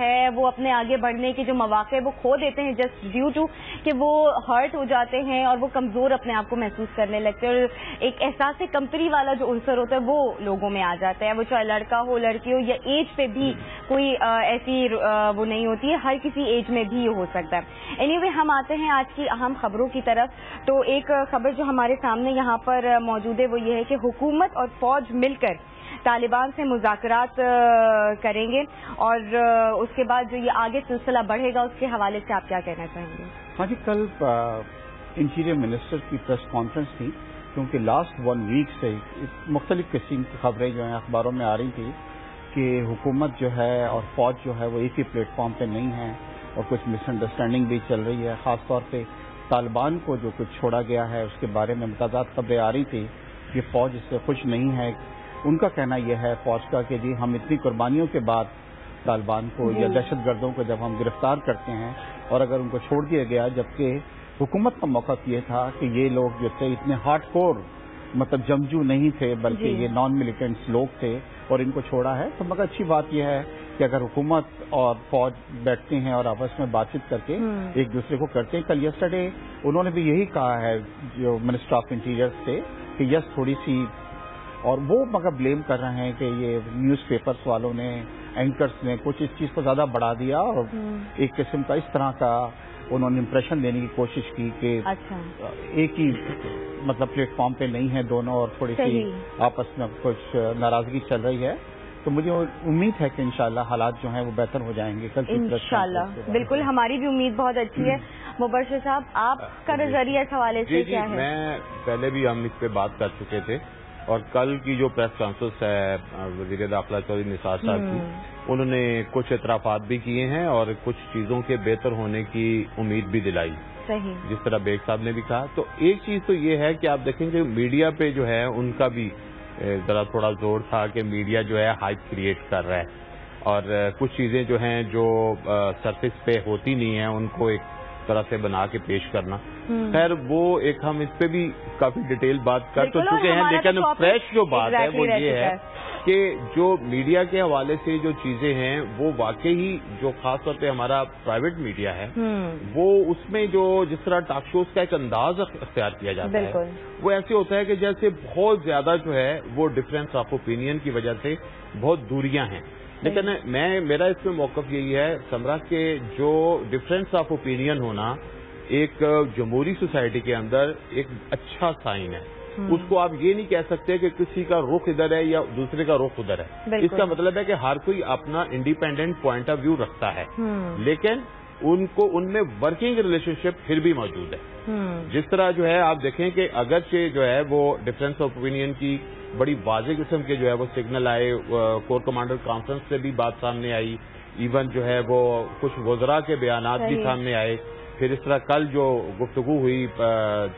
ہے وہ اپنے آگے بڑھنے کے جو مواقع وہ کھو دیتے ہیں جسٹ ڈیو ٹو کہ وہ ہرٹ ہو جاتے ہیں اور وہ کمزور اپنے آپ کو محسوس کرنے لگتے ہیں، اور ایک احساس کمتری والا جو عنصر ہوتا ہے وہ لوگوں میں آ جاتا ہے، وہ چاہے لڑکا ہو لڑکی ہو یا ایج پہ بھی کوئی ایسی وہ نہیں ہوتی ہے، ہر کسی ایج میں بھی یہ ہو سکتا ہے۔ اینی وے ہم آتے ہیں آج کی اہم خبروں کی طرف۔ تو ایک خبر جو ہمارے سامنے یہاں پر موجود ہے وہ یہ ہے کہ حکومت اور فوج مل کر طالبان سے مذاکرات کریں گے، اور اس کے بعد جو یہ آگے سلسلہ بڑھے گا اس کے حوالے سے آپ کیا کہنا چاہیں گے؟ ہاں جی، کل انٹیریئر منسٹر کی پریس کانفرنس تھی، کیونکہ لاسٹ 1 ویک سے مختلف قسم کی خبریں جو ہیں اخباروں میں آ رہی تھی کہ حکومت جو ہے اور فوج جو ہے وہ ایک ہی پلیٹ فارم پہ نہیں ہے، اور کچھ مس انڈرسٹینڈنگ بھی چل رہی ہے، خاص طور پہ طالبان کو جو کچھ چھوڑا گیا ہے اس کے بارے میں متضاد خبریں آ رہی تھی کہ فوج اس سے خوش نہیں ہے۔ ان کا کہنا یہ ہے فوج کا کہ جی ہم اتنی قربانیوں کے بعد طالبان کو یا دہشت گردوں کو جب ہم گرفتار کرتے ہیں اور اگر ان کو چھوڑ دیا گیا، جبکہ حکومت کا موقف یہ تھا کہ یہ لوگ جو تھے اتنے ہارڈ کور مطلب جنگجو نہیں تھے بلکہ یہ نان ملیٹنٹس لوگ تھے اور ان کو چھوڑا ہے، تو مگر اچھی بات یہ ہے کہ اگر حکومت اور فوج بیٹھتے ہیں اور آپس میں بات چیت کر کے ایک دوسرے کو کرتے ہیں۔ کل یسٹرڈے انہوں نے بھی یہی کہا ہے جو منسٹر آف انٹیریئر سے کہ یس تھوڑی سی، اور وہ مگر بلیم کر رہے ہیں کہ یہ نیوز پیپرز والوں نے اینکرز نے کچھ اس چیز کو زیادہ بڑھا دیا اور ایک قسم کا اس طرح کا انہوں نے امپریشن دینے کی کوشش کی کہ ایک ہی مطلب پلیٹ فارم پہ نہیں ہے دونوں، اور تھوڑی سی آپس میں کچھ ناراضگی چل رہی ہے۔ تو مجھے امید ہے کہ انشاءاللہ حالات جو ہیں وہ بہتر ہو جائیں گے کل انشاءاللہ۔ بالکل، ہماری بھی امید بہت اچھی ہے۔ مبشر صاحب، آپ کا نظریہ اس حوالے سے کیا ہے؟ میں پہلے بھی ہم اس پہ بات کر چکے تھے، اور کل کی جو پریس کانفرنس ہے وزیر داخلہ چودھری نثار صاحب کی، انہوں نے کچھ اعترافات بھی کیے ہیں اور کچھ چیزوں کے بہتر ہونے کی امید بھی دلائی، صحیح، جس طرح بیگ صاحب نے بھی کہا۔ تو ایک چیز تو یہ ہے کہ آپ دیکھیں کہ میڈیا پہ جو ہے ان کا بھی ذرا تھوڑا زور تھا کہ میڈیا جو ہے ہائپ کریٹ کر رہا ہے، اور کچھ چیزیں جو ہیں جو سرفیس پہ ہوتی نہیں ہیں ان کو ایک طرح سے بنا کے پیش کرنا۔ خیر وہ ایک ہم اس پہ بھی کافی ڈیٹیل بات کر تو چکے ہیں، لیکن فریش جو بات ہے وہ یہ ہے کہ جو میڈیا کے حوالے سے جو چیزیں ہیں وہ واقعی جو خاص طور پہ ہمارا پرائیویٹ میڈیا ہے وہ اس میں جو جس طرح ٹاک شوز کا ایک انداز اختیار کیا جاتا ہے وہ ایسے ہوتا ہے کہ جیسے بہت زیادہ جو ہے وہ ڈفرینس آف اوپینین کی وجہ سے بہت دوریاں ہیں، لیکن میرا اس میں موقف یہی ہے سمرا کہ جو ڈفرینس آف اوپینین ہونا ایک جمہوری سوسائٹی کے اندر ایک اچھا سائن ہے۔ اس کو آپ یہ نہیں کہہ سکتے کہ کسی کا رخ ادھر ہے یا دوسرے کا رخ ادھر ہے، اس کا مطلب ہے کہ ہر کوئی اپنا انڈیپینڈنٹ پوائنٹ آف ویو رکھتا ہے، لیکن ان میں ورکنگ ریلیشن شپ پھر بھی موجود ہے۔ جس طرح جو ہے آپ دیکھیں کہ اگرچہ جو ہے وہ ڈفرینس آف اوپینین کی بڑی واضح قسم کے جو ہے وہ سگنل آئے، کور کمانڈر کانفرنس سے بھی بات سامنے آئی، ایون جو ہے وہ کچھ وزراء کے بیانات بھی سامنے آئے، پھر اس طرح کل جو گفتگو ہوئی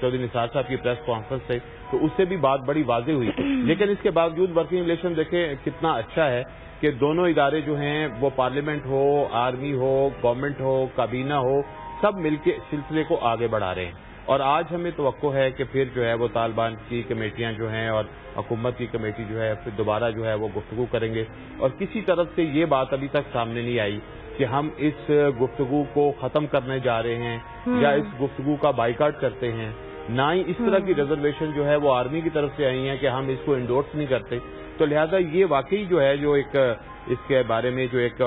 چودھری نثار صاحب کی پریس کانفرنس سے تو اس سے بھی بات بڑی واضح ہوئی، لیکن اس کے باوجود ورکنگ ریلیشن دیکھیں کتنا اچھا ہے کہ دونوں ادارے جو ہیں وہ پارلیمنٹ ہو، آرمی ہو، گورنمنٹ ہو، کابینہ ہو، سب مل کے سلسلے کو آگے بڑھا رہے ہیں، اور آج ہمیں توقع ہے کہ پھر جو ہے وہ طالبان کی کمیٹیاں جو ہیں اور حکومت کی کمیٹی جو ہے پھر دوبارہ جو ہے وہ گفتگو کریں گے، اور کسی طرف سے یہ بات ابھی تک سامنے نہیں آئی کہ ہم اس گفتگو کو ختم کرنے جا رہے ہیں یا اس گفتگو کا بائیکاٹ کرتے ہیں، نہ ہی اس طرح کی ریزرویشن جو ہے وہ آرمی کی طرف سے آئی ہیں کہ ہم اس کو انڈورس نہیں کرتے، تو لہذا یہ واقعی جو ہے جو ایک اس کے بارے میں جو ایک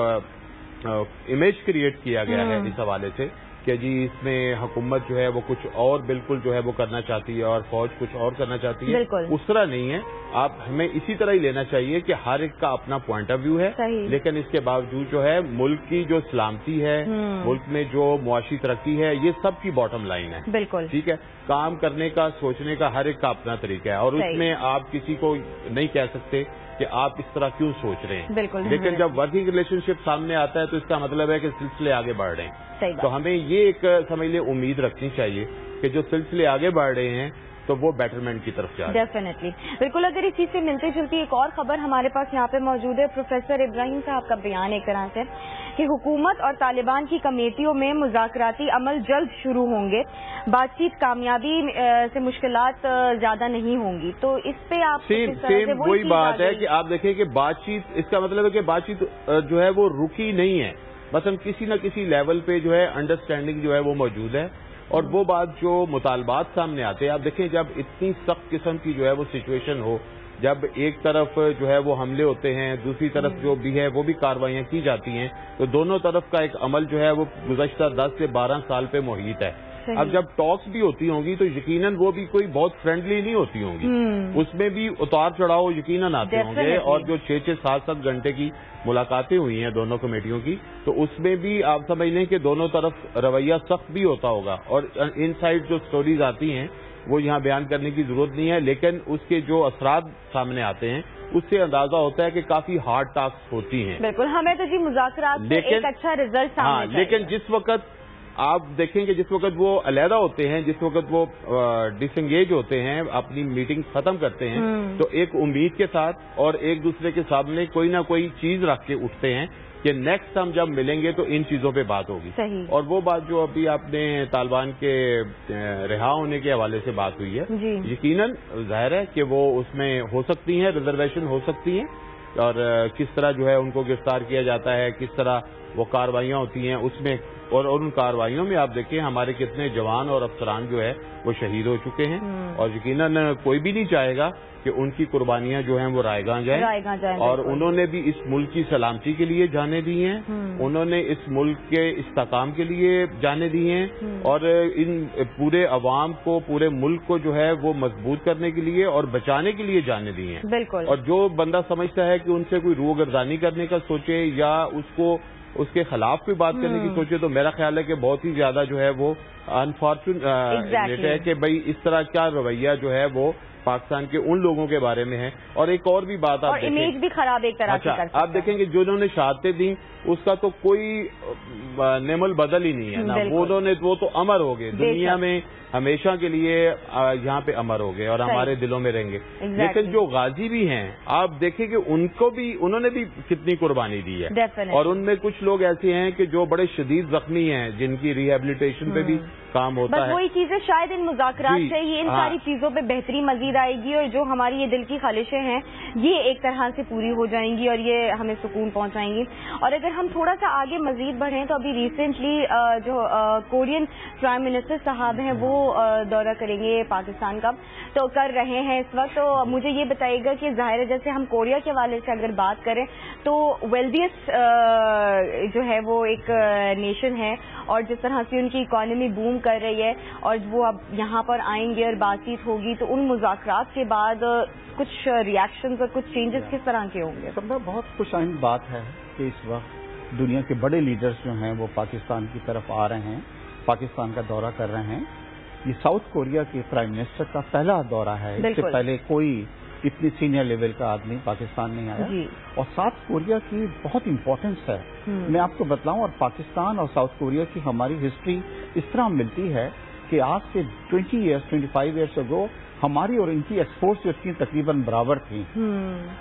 امیج کریٹ کیا گیا ہے اس حوالے سے کہ جی اس میں حکومت جو ہے وہ کچھ اور بالکل جو ہے وہ کرنا چاہتی ہے اور فوج کچھ اور کرنا چاہتی ہے، اس طرح نہیں ہے، آپ ہمیں اسی طرح ہی لینا چاہیے کہ ہر ایک کا اپنا پوائنٹ آف ویو ہے، لیکن اس کے باوجود جو ہے ملک کی جو سلامتی ہے، ملک میں جو معاشی ترقی ہے، یہ سب کی باٹم لائن ہے، بالکل ٹھیک ہے، کام کرنے کا سوچنے کا ہر ایک کا اپنا طریقہ ہے، اور اس میں آپ کسی کو نہیں کہہ سکتے کہ آپ اس طرح کیوں سوچ رہے ہیں، لیکن جب ورکنگ ریلیشن شپ سامنے آتا ہے تو اس کا مطلب ہے کہ سلسلے آگے بڑھ رہے ہیں، تو ہمیں یہ ایک سمجھ لیں امید رکھنی چاہیے کہ جو سلسلے آگے بڑھ رہے ہیں تو وہ بیٹرمنٹ کی طرف جا رہے ہیں۔ ڈیفینیٹلی، بالکل۔ اگر اس چیز سے ملتی جلتی ایک اور خبر ہمارے پاس یہاں پہ موجود ہے، پروفیسر ابراہیم صاحب کا بیان ایک طرح سے کہ حکومت اور طالبان کی کمیٹیوں میں مذاکراتی عمل جلد شروع ہوں گے، بات چیت کامیابی سے مشکلات زیادہ نہیں ہوں گی، تو اس پہ آپ سیم وہی بات ہے کہ آپ دیکھیں کہ بات چیت، اس کا مطلب ہے کہ بات چیت جو ہے وہ رکی نہیں ہے، مثلا کسی نہ کسی لیول پہ جو ہے انڈرسٹینڈنگ جو ہے وہ موجود ہے. اور وہ بات جو مطالبات سامنے آتے ہیں, آپ دیکھیں جب اتنی سخت قسم کی جو ہے وہ سچویشن ہو, جب ایک طرف جو ہے وہ حملے ہوتے ہیں, دوسری طرف جو بھی ہے وہ بھی کارروائیاں کی جاتی ہیں, تو دونوں طرف کا ایک عمل جو ہے وہ گزشتہ 10 سے 12 سال پہ محیط ہے. اب جب ٹاکس بھی ہوتی ہوں گی تو یقیناً وہ بھی کوئی بہت فرینڈلی نہیں ہوتی ہوں گی, اس میں بھی اتار چڑھاؤ یقیناً آتے ہوں گے. اور جو 6-7 گھنٹے کی ملاقاتیں ہوئی ہیں دونوں کمیٹیوں کی, تو اس میں بھی آپ سمجھ لیں کہ دونوں طرف رویہ سخت بھی ہوتا ہوگا. اور ان سائڈ جو سٹوریز آتی ہیں وہ یہاں بیان کرنے کی ضرورت نہیں ہے, لیکن اس کے جو اثرات سامنے آتے ہیں اس سے اندازہ ہوتا ہے کہ کافی ہارڈ ٹاسک ہوتی ہیں. بالکل, ہمیں تو جی مذاکرات سے ایک اچھا رزلٹ سامنے چاہیے. لیکن جس وقت آپ دیکھیں کہ جس وقت وہ علیحدہ ہوتے ہیں, جس وقت وہ ڈس انگیج ہوتے ہیں, اپنی میٹنگ ختم کرتے ہیں, تو ایک امید کے ساتھ اور ایک دوسرے کے سامنے کوئی نہ کوئی چیز رکھ کے اٹھتے ہیں کہ نیکسٹ ہم جب ملیں گے تو ان چیزوں پہ بات ہوگی. اور وہ بات جو ابھی آپ نے طالبان کے رہا ہونے کے حوالے سے بات ہوئی ہے, یقیناً ظاہر ہے کہ وہ اس میں ہو سکتی ہیں, ریزرویشن ہو سکتی ہیں, اور کس طرح جو ہے ان کو گرفتار کیا جاتا ہے, کس طرح وہ کارروائیاں ہوتی ہیں اس میں. اور ان کارروائیوں میں آپ دیکھیں ہمارے کتنے جوان اور افسران جو ہے وہ شہید ہو چکے ہیں, اور یقیناً کوئی بھی نہیں چاہے گا کہ ان کی قربانیاں جو ہیں وہ رائیگاں جائیں. اور انہوں نے بھی اس ملک کی سلامتی کے لیے جانیں دی ہیں, انہوں نے اس ملک کے استحکام کے لیے جانیں دی ہیں, اور ان پورے عوام کو, پورے ملک کو جو ہے وہ مضبوط کرنے کے لیے اور بچانے کے لیے جانیں دی ہیں. بالکل. اور جو بندہ سمجھتا ہے کہ ان سے کوئی روگردانی کرنے کا سوچے یا اس کے خلاف کوئی بات کرنے کی سوچے, تو میرا خیال ہے کہ بہت ہی زیادہ جو ہے وہ انفارچونیٹ ہے کہ بھائی اس طرح کیا رویہ جو ہے وہ پاکستان کے ان لوگوں کے بارے میں ہے. اور ایک اور بھی بات آپ دیکھیں, امیج بھی خراب ایک طرح سے آپ دیکھیں کہ جو انہوں نے شہادتیں دیں اس کا تو کوئی نعم البدل ہی نہیں ہے نا, وہ تو امر ہو گئے دنیا میں ہمیشہ کے لیے, یہاں پہ امر ہو گئے اور ہمارے دلوں میں رہیں گے. لیکن جو غازی بھی ہیں آپ دیکھیں کہ انہوں نے بھی کتنی قربانی دی ہے, اور ان میں کچھ لوگ ایسے ہیں کہ جو بڑے شدید زخمی ہیں جن کی ریہیبلیٹیشن پہ بھی کام ہوتا ہے. بس وہی چیزیں شاید ان مذاکرات سے یہ ان ساری چیزوں پہ بہتری مزید آئے گی, اور جو ہماری یہ دل کی خواہشیں ہیں یہ ایک طرح سے پوری ہو جائیں گی اور یہ ہمیں سکون پہنچائیں گی. اور اگر ہم تھوڑا سا آگے مزید بڑھیں تو ابھی ریسنٹلی جو کورین پرائم منسٹر صاحب ہیں وہ دورہ کریں گے پاکستان کا, تو کر رہے ہیں اس وقت. تو مجھے یہ بتائیے گا کہ ظاہر ہے جیسے ہم کوریا کے حوالے سے اگر بات کریں تو ویلدیسٹ جو ہے وہ ایک نیشن ہے, اور جس طرح سے ان کی اکانومی بوم کر رہی ہے, اور وہ اب یہاں پر آئیں گے اور بات چیت ہوگی, تو ان مذاکرات کے بعد کچھ ریئیکشنز اور کچھ چینجز کس طرح کے ہوں گے؟ بہت خوش آئند بات ہے کہ اس وقت دنیا کے بڑے لیڈرز جو ہیں وہ پاکستان کی طرف آ رہے ہیں, پاکستان کا دورہ کر رہے ہیں. یہ ساؤتھ کوریا کے پرائم منسٹر کا پہلا دورہ ہے, اس سے پہلے کوئی اتنی سینئر لیول کا آدمی پاکستان نہیں آیا. اور ساؤتھ کوریا کی بہت امپورٹنس ہے, میں آپ کو بتلاؤں. اور پاکستان اور ساؤتھ کوریا کی ہماری ہسٹری اس طرح ملتی ہے کہ آج سے 25 ایئرس اگو ہماری اور ان کی ایکسپورٹس جو تھیں تقریباً برابر تھیں,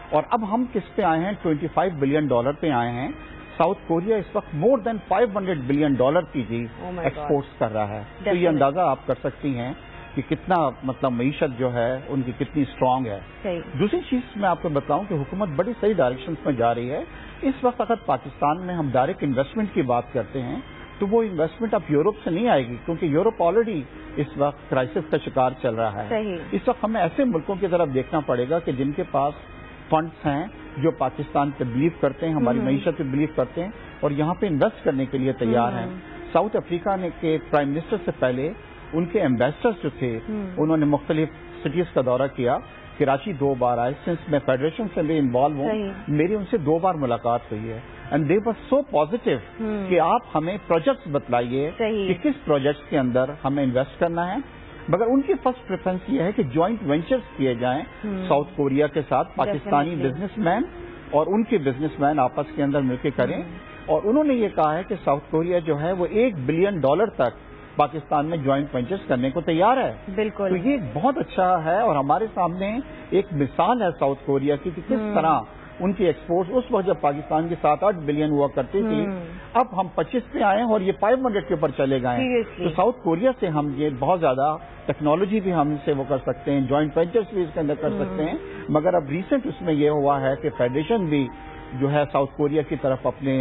اور اب ہم کس پہ آئے ہیں, $25 بلین پہ آئے ہیں. ساؤتھ کوریا اس وقت مور دین $500 بلین کی چیز ایکسپورٹس کر رہا ہے. تو یہ اندازہ آپ کر سکتی ہیں کہ کتنا مطلب معیشت جو ہے ان کی کتنی اسٹرانگ ہے. دوسری چیز میں آپ کو بتاؤں کہ حکومت بڑی صحیح ڈائریکشنز میں جا رہی ہے. اس وقت اگر پاکستان میں ہم ڈائریکٹ انویسٹمنٹ کی بات کرتے ہیں تو وہ انویسٹمنٹ اب یورپ سے نہیں آئے گی, کیونکہ یورپ آلریڈی اس وقت کرائسس کا شکار چل رہا ہے. اس وقت ہمیں ایسے ملکوں کی طرف دیکھنا پڑے گا کہ جن کے پاس فنڈز ہیں, جو پاکستان پہ بلیو کرتے ہیں, ہماری معیشت پہ بلیو کرتے ہیں اور یہاں پہ انویسٹ کرنے کے لیے تیار ہیں. ساؤتھ افریقہ کے پرائم منسٹر سے پہلے ان کے ایمبیسڈرز جو تھے انہوں نے مختلف سٹیز کا دورہ کیا. کراچی 2 بار آئے. سنس میں فیڈریشن سے بھی انوالو ہوں, میری ان سے 2 بار ملاقات ہوئی ہے. And they were so positive کہ آپ ہمیں پروجیکٹس بتلائیے کہ کس پروجیکٹس کے اندر ہمیں انویسٹ کرنا ہے. مگر ان کی فرسٹ پریفرنس یہ ہے کہ جوائنٹ وینچرز کیے جائیں ساؤتھ کوریا کے ساتھ. پاکستانی بزنس مین اور ان کے بزنس مین آپس کے اندر مل کے کریں. اور انہوں نے یہ کہا ہے کہ ساؤتھ کوریا جو ہے وہ $1 بلین تک پاکستان میں جوائنٹ وینچرز کرنے کو تیار ہے. بالکل. تو یہ بہت اچھا ہے اور ہمارے سامنے ایک مثال ہے ساؤتھ کوریا کی کہ کس طرح ان کی ایکسپورٹ اس وقت جب پاکستان کی 7-8 بلین ہوا کرتی تھی, اب ہم 25 پہ آئے ہیں اور یہ 500 کے اوپر چلے گئے. تو ساؤتھ کوریا سے ہم یہ بہت زیادہ ٹیکنالوجی بھی ہم سے وہ کر سکتے ہیں, جوائنٹ وینچرز بھی اس کے اندر کر سکتے ہیں. مگر اب ریسنٹ اس میں یہ ہوا ہے کہ فیڈریشن بھی جو ہے ساؤتھ کوریا کی طرف اپنے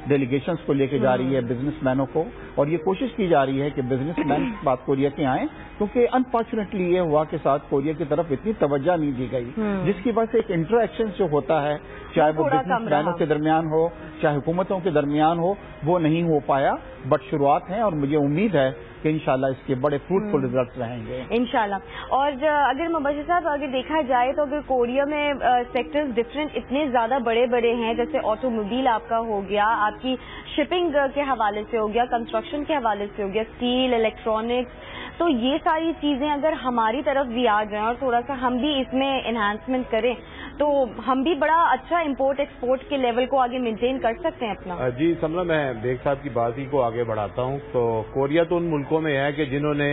ڈیلیگیشنز کو لے کے جا رہی ہے، بزنس مینوں کو، اور یہ کوشش کی جا رہی ہے کہ بزنس مین ساؤتھ کوریا کے آئیں، کیونکہ انفارچونیٹلی یہ ہوا کہ ساؤتھ کوریا کی طرف اتنی توجہ نہیں دی گئی، جس کی وجہ سے ایک انٹریکشن جو ہوتا ہے چاہے وہ بزنس مینوں کے درمیان ہو چاہے حکومتوں کے درمیان ہو، وہ نہیں ہو پایا، بٹ شروعات ہیں اور مجھے امید ہے کہ انشاءاللہ اس کے بڑے فروٹفل ریزلٹس رہیں گے انشاءاللہ۔ اور اگر مبشر صاحب اگر دیکھا جائے تو اگر کوریا میں سیکٹرز ڈفرینٹ اتنے زیادہ بڑے بڑے ہیں، جیسے آٹو موبائل آپ کا ہو گیا، آپ کی شپنگ کے حوالے سے ہو گیا، کنسٹرکشن کے حوالے سے ہو گیا، اسٹیل، الیکٹرانکس، تو یہ ساری چیزیں اگر ہماری طرف بھی آ جائیں اور تھوڑا سا ہم بھی اس میں انہانسمنٹ کریں تو ہم بھی بڑا اچھا امپورٹ ایکسپورٹ کے لیول کو آگے مینٹین کر سکتے ہیں اپنا۔ جی سمرا، میں بیگ صاحب کی بات ہی کو آگے بڑھاتا ہوں تو کوریا تو ان ملکوں میں ہے کہ جنہوں نے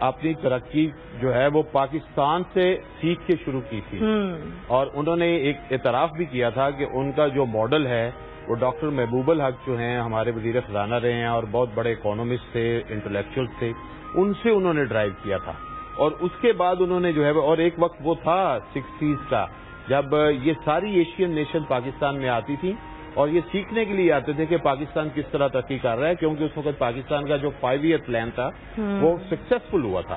اپنی ترقی جو ہے وہ پاکستان سے سیکھ کے شروع کی تھی، اور انہوں نے ایک اعتراف بھی کیا تھا کہ ان کا جو ماڈل ہے وہ ڈاکٹر محبوب الحق جو ہیں ہمارے وزیر خزانہ رہے ہیں اور بہت بڑے اکانومسٹ تھے، انٹلیکچوئل تھے، ان سے انہوں نے ڈرائیو کیا تھا، اور اس کے بعد انہوں نے جو ہے اور ایک وقت وہ تھا 60s کا جب یہ ساری ایشین نیشن پاکستان میں آتی تھی اور یہ سیکھنے کے لیے آتے تھے کہ پاکستان کس طرح ترقی کر رہا ہے، کیونکہ اس وقت پاکستان کا جو 5 ایئر پلان تھا وہ سکسیسفل ہوا تھا۔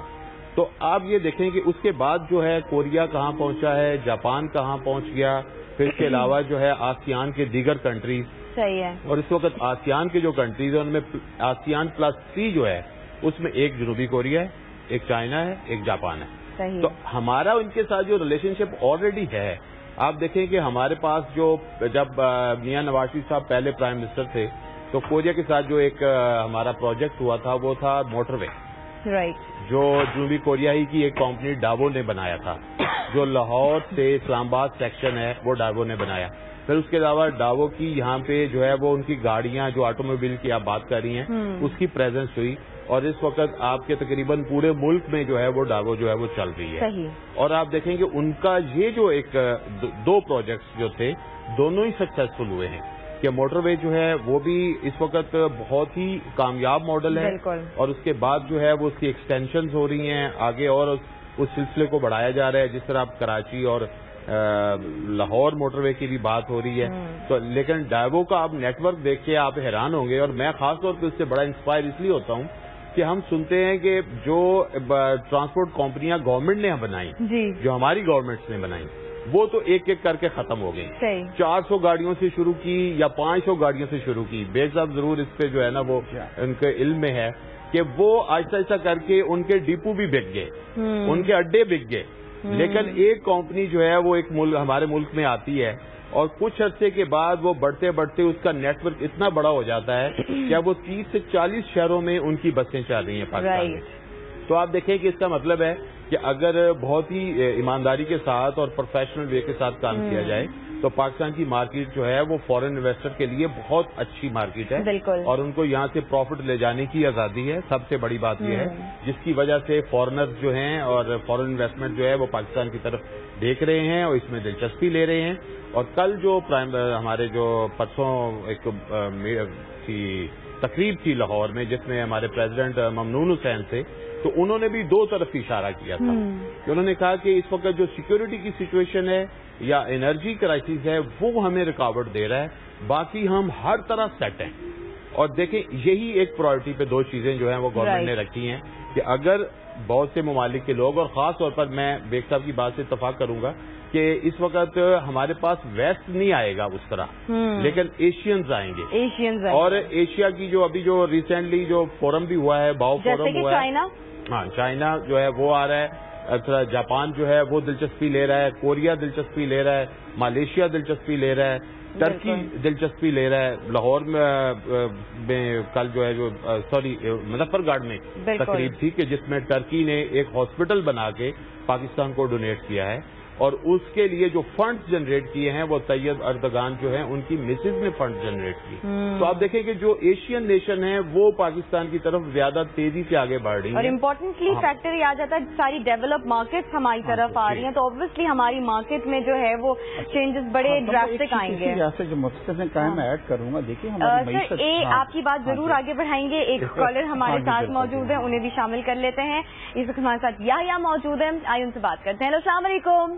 تو آپ یہ دیکھیں کہ اس کے بعد جو ہے کوریا کہاں پہنچا ہے، جاپان کہاں پہنچ گیا، پھر اس کے علاوہ جو ہے آسیان کے دیگر کنٹریز، صحیح ہے، اور اس وقت آسیان کے جو کنٹریز ہیں ان میں آسیان +3 جو ہے اس میں ایک جنوبی کوریا ہے، ایک چائنا ہے، ایک جاپان ہے۔ صحیح۔ تو ہمارا ان کے ساتھ جو ریلیشن شپ آلریڈی ہے، آپ دیکھیں کہ ہمارے پاس جو جب میاں نواز شریف صاحب پہلے پرائم منسٹر تھے تو کوریا کے ساتھ جو ایک ہمارا پروجیکٹ ہوا تھا وہ تھا موٹر وے، رائٹ، جو جنوبی کوریا ہی کی ایک کمپنی ڈاوو نے بنایا تھا، جو لاہور سے اسلام آباد سیکشن ہے وہ ڈاوو نے بنایا۔ پھر اس کے علاوہ ڈاوو کی یہاں پہ جو ہے وہ ان کی گاڑیاں جو آٹو موبائل کی آپ بات کر رہی ہیں اس کی پریزنس ہوئی، اور اس وقت آپ کے تقریباً پورے ملک میں جو ہے وہ ڈاوو جو ہے وہ چل رہی ہے۔ صحیح۔ اور آپ دیکھیں کہ ان کا یہ جو ایک 2 پروجیکٹس جو تھے دونوں ہی سکسیسفل ہوئے ہیں، کہ موٹر وے جو ہے وہ بھی اس وقت بہت ہی کامیاب ماڈل ہے، بالکل، اور اس کے بعد جو ہے وہ اس کی ایکسٹینشنز ہو رہی ہیں آگے، اور اس سلسلے کو بڑھایا جا رہا ہے، جس طرح آپ کراچی اور لاہور موٹر وے کی بھی بات ہو رہی ہے۔ تو لیکن ڈائیوو کا آپ نیٹ ورک دیکھ کے آپ حیران ہوں گے، اور میں خاص طور پہ اس سے بڑا انسپائر اس لیے ہوتا ہوں کہ ہم سنتے ہیں کہ جو ٹرانسپورٹ کمپنیاں گورنمنٹ نے بنائی، جی، جو ہماری گورنمنٹس نے بنائی، وہ تو ایک ایک کر کے ختم ہو گئی۔ صحیح، 400 گاڑیوں سے شروع کی یا 500 گاڑیوں سے شروع کی، بے صاحب ضرور اس پہ جو ہے نا وہ ان کے علم میں ہے کہ وہ آہستہ آہستہ کر کے ان کے ڈپو بھی بک گئے، ان کے اڈے بک گئے، لیکن ایک کمپنی جو ہے وہ ایک ہمارے ملک میں آتی ہے اور کچھ عرصے کے بعد وہ بڑھتے بڑھتے اس کا نیٹ ورک اتنا بڑا ہو جاتا ہے کہ اب وہ 30 سے 40 شہروں میں ان کی بسیں چل رہی ہیں پاکستان میں۔ تو آپ دیکھیں کہ اس کا مطلب ہے کہ اگر بہت ہی ایمانداری کے ساتھ اور پروفیشنل وے کے ساتھ کام کیا جائے تو پاکستان کی مارکیٹ جو ہے وہ فورن انویسٹر کے لیے بہت اچھی مارکیٹ ہے، بالکل، اور ان کو یہاں سے پروفٹ لے جانے کی آزادی ہے۔ سب سے بڑی بات یہ ہے جس کی وجہ سے فورنرز جو ہیں اور فورن انویسٹمنٹ جو ہے وہ پاکستان کی طرف دیکھ رہے ہیں اور اس میں دلچسپی لے رہے ہیں۔ اور کل جو ہمارے جو پرسوں ایک تقریب تھی لاہور میں جس میں ہمارے پریزیڈنٹ ممنون حسین تھے، تو انہوں نے بھی 2 طرف اشارہ کیا تھا کہ انہوں نے کہا کہ اس وقت جو سیکیورٹی کی سچویشن ہے یا انرجی کرائسس ہے وہ ہمیں رکاوٹ دے رہا ہے، باقی ہم ہر طرح سیٹ ہیں۔ اور دیکھیں یہی ایک پرائرٹی پہ 2 چیزیں جو ہیں وہ گورنمنٹ نے رکھی ہیں کہ اگر بہت سے ممالک کے لوگ، اور خاص طور پر میں بیگ صاحب کی بات سے اتفاق کروں گا کہ اس وقت ہمارے پاس ویسٹ نہیں آئے گا اس طرح، لیکن ایشینز آئیں گے، اور ایشیا کی جو ابھی جو ریسنٹلی جو فورم بھی ہوا ہے، باؤ فورم ہوا ہے، ہاں چائنا جو ہے وہ آ رہا ہے، جاپان جو ہے وہ دلچسپی لے رہا ہے، کوریا دلچسپی لے رہا ہے، ملیشیا دلچسپی لے رہا ہے، ٹرکی دلچسپی لے رہا ہے۔ لاہور میں کل جو ہے جو مظفر گڑھ میں تقریب تھی کہ جس میں ٹرکی نے ایک ہاسپٹل بنا کے پاکستان کو ڈونیٹ کیا ہے، اور اس کے لیے جو فنڈز جنریٹ کیے ہیں وہ طیب اردگان جو ہیں ان کی مسز نے فنڈ جنریٹ کیے۔ تو آپ دیکھیں کہ جو ایشین نیشن ہیں وہ پاکستان کی طرف زیادہ تیزی سے آگے بڑھ رہی ہیں، اور امپورٹنٹلی فیکٹر یہ آ جاتا ہے ساری ڈیولپ مارکیٹس ہماری طرف آ رہی ہیں، تو اوبویسلی ہماری مارکیٹ میں جو ہے وہ چینجز بڑے ڈراسٹک آئیں گے۔ جو مختصر کہا میں ایڈ کروں گا، دیکھیے ہماری آپ کی بات ضرور آگے بڑھائیں گے، ایک کالر ہمارے ساتھ موجود ہیں، انہیں بھی شامل کر لیتے ہیں۔ اس وقت ہمارے ساتھ یحییٰ موجود ہیں، آئیے ان سے بات کرتے ہیں۔ السلام علیکم۔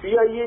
PIA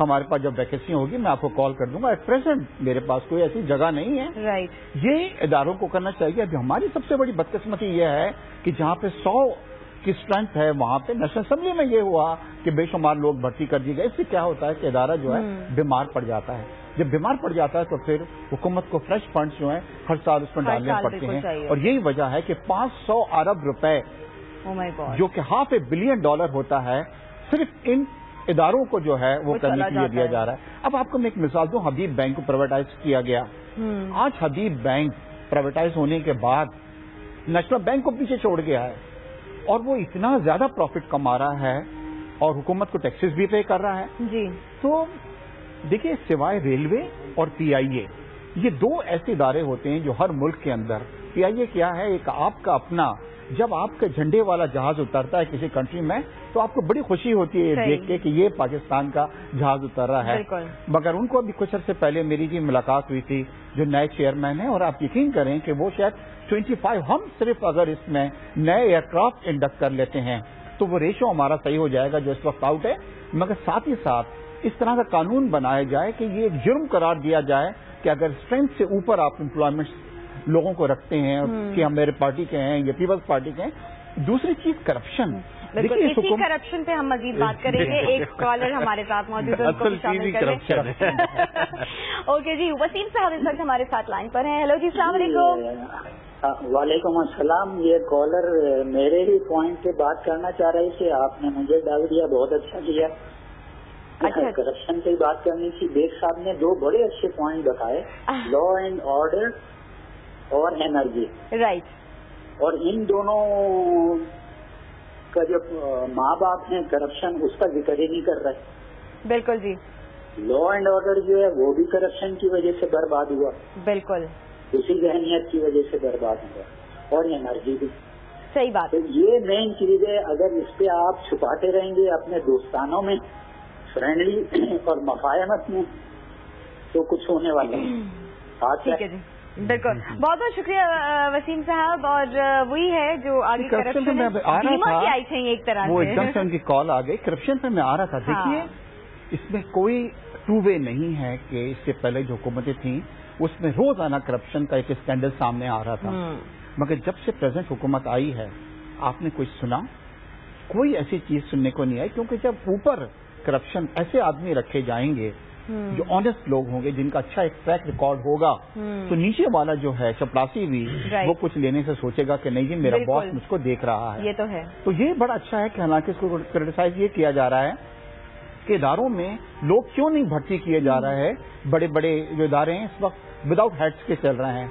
ہمارے پاس جب ویکینسی ہوگی میں آپ کو کال کر دوں گا. ایٹ پریزنٹ میرے پاس کوئی ایسی جگہ نہیں ہے. رائٹ. یہ اداروں کو کرنا چاہیے. ابھی ہماری سب سے بڑی بدقسمتی یہ ہے کہ جہاں پہ 100 کی اسٹرینتھ ہے وہاں پہ نیشنل اسمبلی میں یہ ہوا کہ بے شمار لوگ بھرتی کر دیے گئے. اس سے کیا ہوتا ہے کہ ادارہ جو ہے بیمار پڑ جاتا ہے. جب بیمار پڑ جاتا ہے تو پھر حکومت کو فریش فنڈز جو ہیں ہر سال اس میں ڈالنے پڑتے ہیں. اور یہی وجہ ہے کہ 500 ارب روپے جو کہ $500 بلین ہوتا ہے صرف ان اداروں کو جو ہے وہ کرنے کے لیے دیا جا رہا ہے. اب آپ کو میں ایک مثال دوں. حبیب بینک کو پرائیویٹائز کیا گیا. آج حبیب بینک پرائیویٹائز ہونے کے بعد نیشنل بینک کو پیچھے چھوڑ گیا ہے اور وہ اتنا زیادہ پروفٹ کما رہا ہے اور حکومت کو ٹیکسز بھی پے کر رہا ہے. جی. تو دیکھیے سوائے ریلوے اور پی آئی اے یہ 2 ایسے ادارے ہوتے ہیں جو ہر ملک کے اندر. پی آئی اے کیا ہے؟ ایک آپ کا اپنا. جب آپ کے جھنڈے والا جہاز اترتا ہے کسی کنٹری میں تو آپ کو بڑی خوشی ہوتی ہے دیکھ کے کہ یہ پاکستان کا جہاز اتر رہا ہے. مگر ان کو ابھی کچھ عرصے پہلے میری جی ملاقات ہوئی تھی جو نئے چیئرمین ہیں اور آپ یقین کریں کہ وہ شاید 25 ہم صرف اگر اس میں نئے ایئر کرافٹ انڈکٹ کر لیتے ہیں تو وہ ریشو ہمارا صحیح ہو جائے گا جو اس وقت آؤٹ ہے. مگر ساتھ ہی ساتھ اس طرح کا قانون بنایا جائے کہ یہ ایک جرم قرار دیا جائے کہ اگر اسٹرینتھ سے اوپر آپ امپلائمنٹ لوگوں کو رکھتے ہیں کہ ہم میرے پارٹی کے ہیں یا پیپلز پارٹی کے ہیں. دوسری چیز کرپشن. اسی کرپشن پہ ہم مزید بات کریں گے. ایک کالر ہمارے ساتھ موجود ہے, اصل چیز کرپشن ہے. اوکے جی, وسیم صاحب اس وقت ہمارے ساتھ لائن پر ہیں. ہیلو جی, السلام علیکم. وعلیکم السلام. یہ کالر میرے ہی پوائنٹ پہ بات کرنا چاہ رہے تھے, آپ نے مجھے ڈال دیا, بہت اچھا کیا. کرپشن پہ بات کرنی تھی. بیگ صاحب نے 2 بڑے اچھے پوائنٹ بتائے, لا اینڈ آرڈر اور انرجی. رائٹ. اور ان دونوں کا جو ماں باپ ہیں کرپشن اس کا ذکر ہی نہیں کر رہے. بالکل جی. لا اینڈ آرڈر جو ہے وہ بھی کرپشن کی وجہ سے برباد ہوا. بالکل. اسی ذہنیت کی وجہ سے برباد ہوا. اور انرجی بھی. صحیح بات. تو یہ مین چیز ہے. اگر اس پہ آپ چھپاتے رہیں گے اپنے دوستانوں میں, فرینڈلی اور مفاہمت میں, تو کچھ ہونے والا ہے. ٹھیک ہے جی, بالکل. بہت بہت شکریہ وسیم صاحب. اور وہی ہے جو آگے کرپشن آئی تھے ایک طرح وہ ایک دم سے ان کی کال آ گئی. کرپشن پہ میں آ رہا تھا. دیکھیے اس میں کوئی 2 وے نہیں ہے کہ اس سے پہلے جو حکومتیں تھیں اس میں روزانہ کرپشن کا ایک اسکینڈل سامنے آ رہا تھا. مگر جب سے پریزنٹ حکومت آئی ہے آپ نے کوئی سنا؟ کوئی ایسی چیز سننے کو نہیں آئی. کیونکہ جب اوپر کرپشن ایسے آدمی رکھے جائیں گے جو آنےسٹ لوگ ہوں گے, جن کا اچھا ایک ٹریک ریکارڈ ہوگا, تو نیچے والا جو ہے چپڑاسی بھی وہ کچھ لینے سے سوچے گا کہ نہیں جی میرا باس مجھ کو دیکھ رہا ہے. یہ تو ہے. تو یہ بڑا اچھا ہے کہ حالانکہ اس کو کرٹیسائز یہ کیا جا رہا ہے کہ اداروں میں لوگ کیوں نہیں بھرتی کیے جا رہا ہے. بڑے بڑے جو ادارے ہیں اس وقت وداؤٹ ہیڈس کے چل رہے ہیں.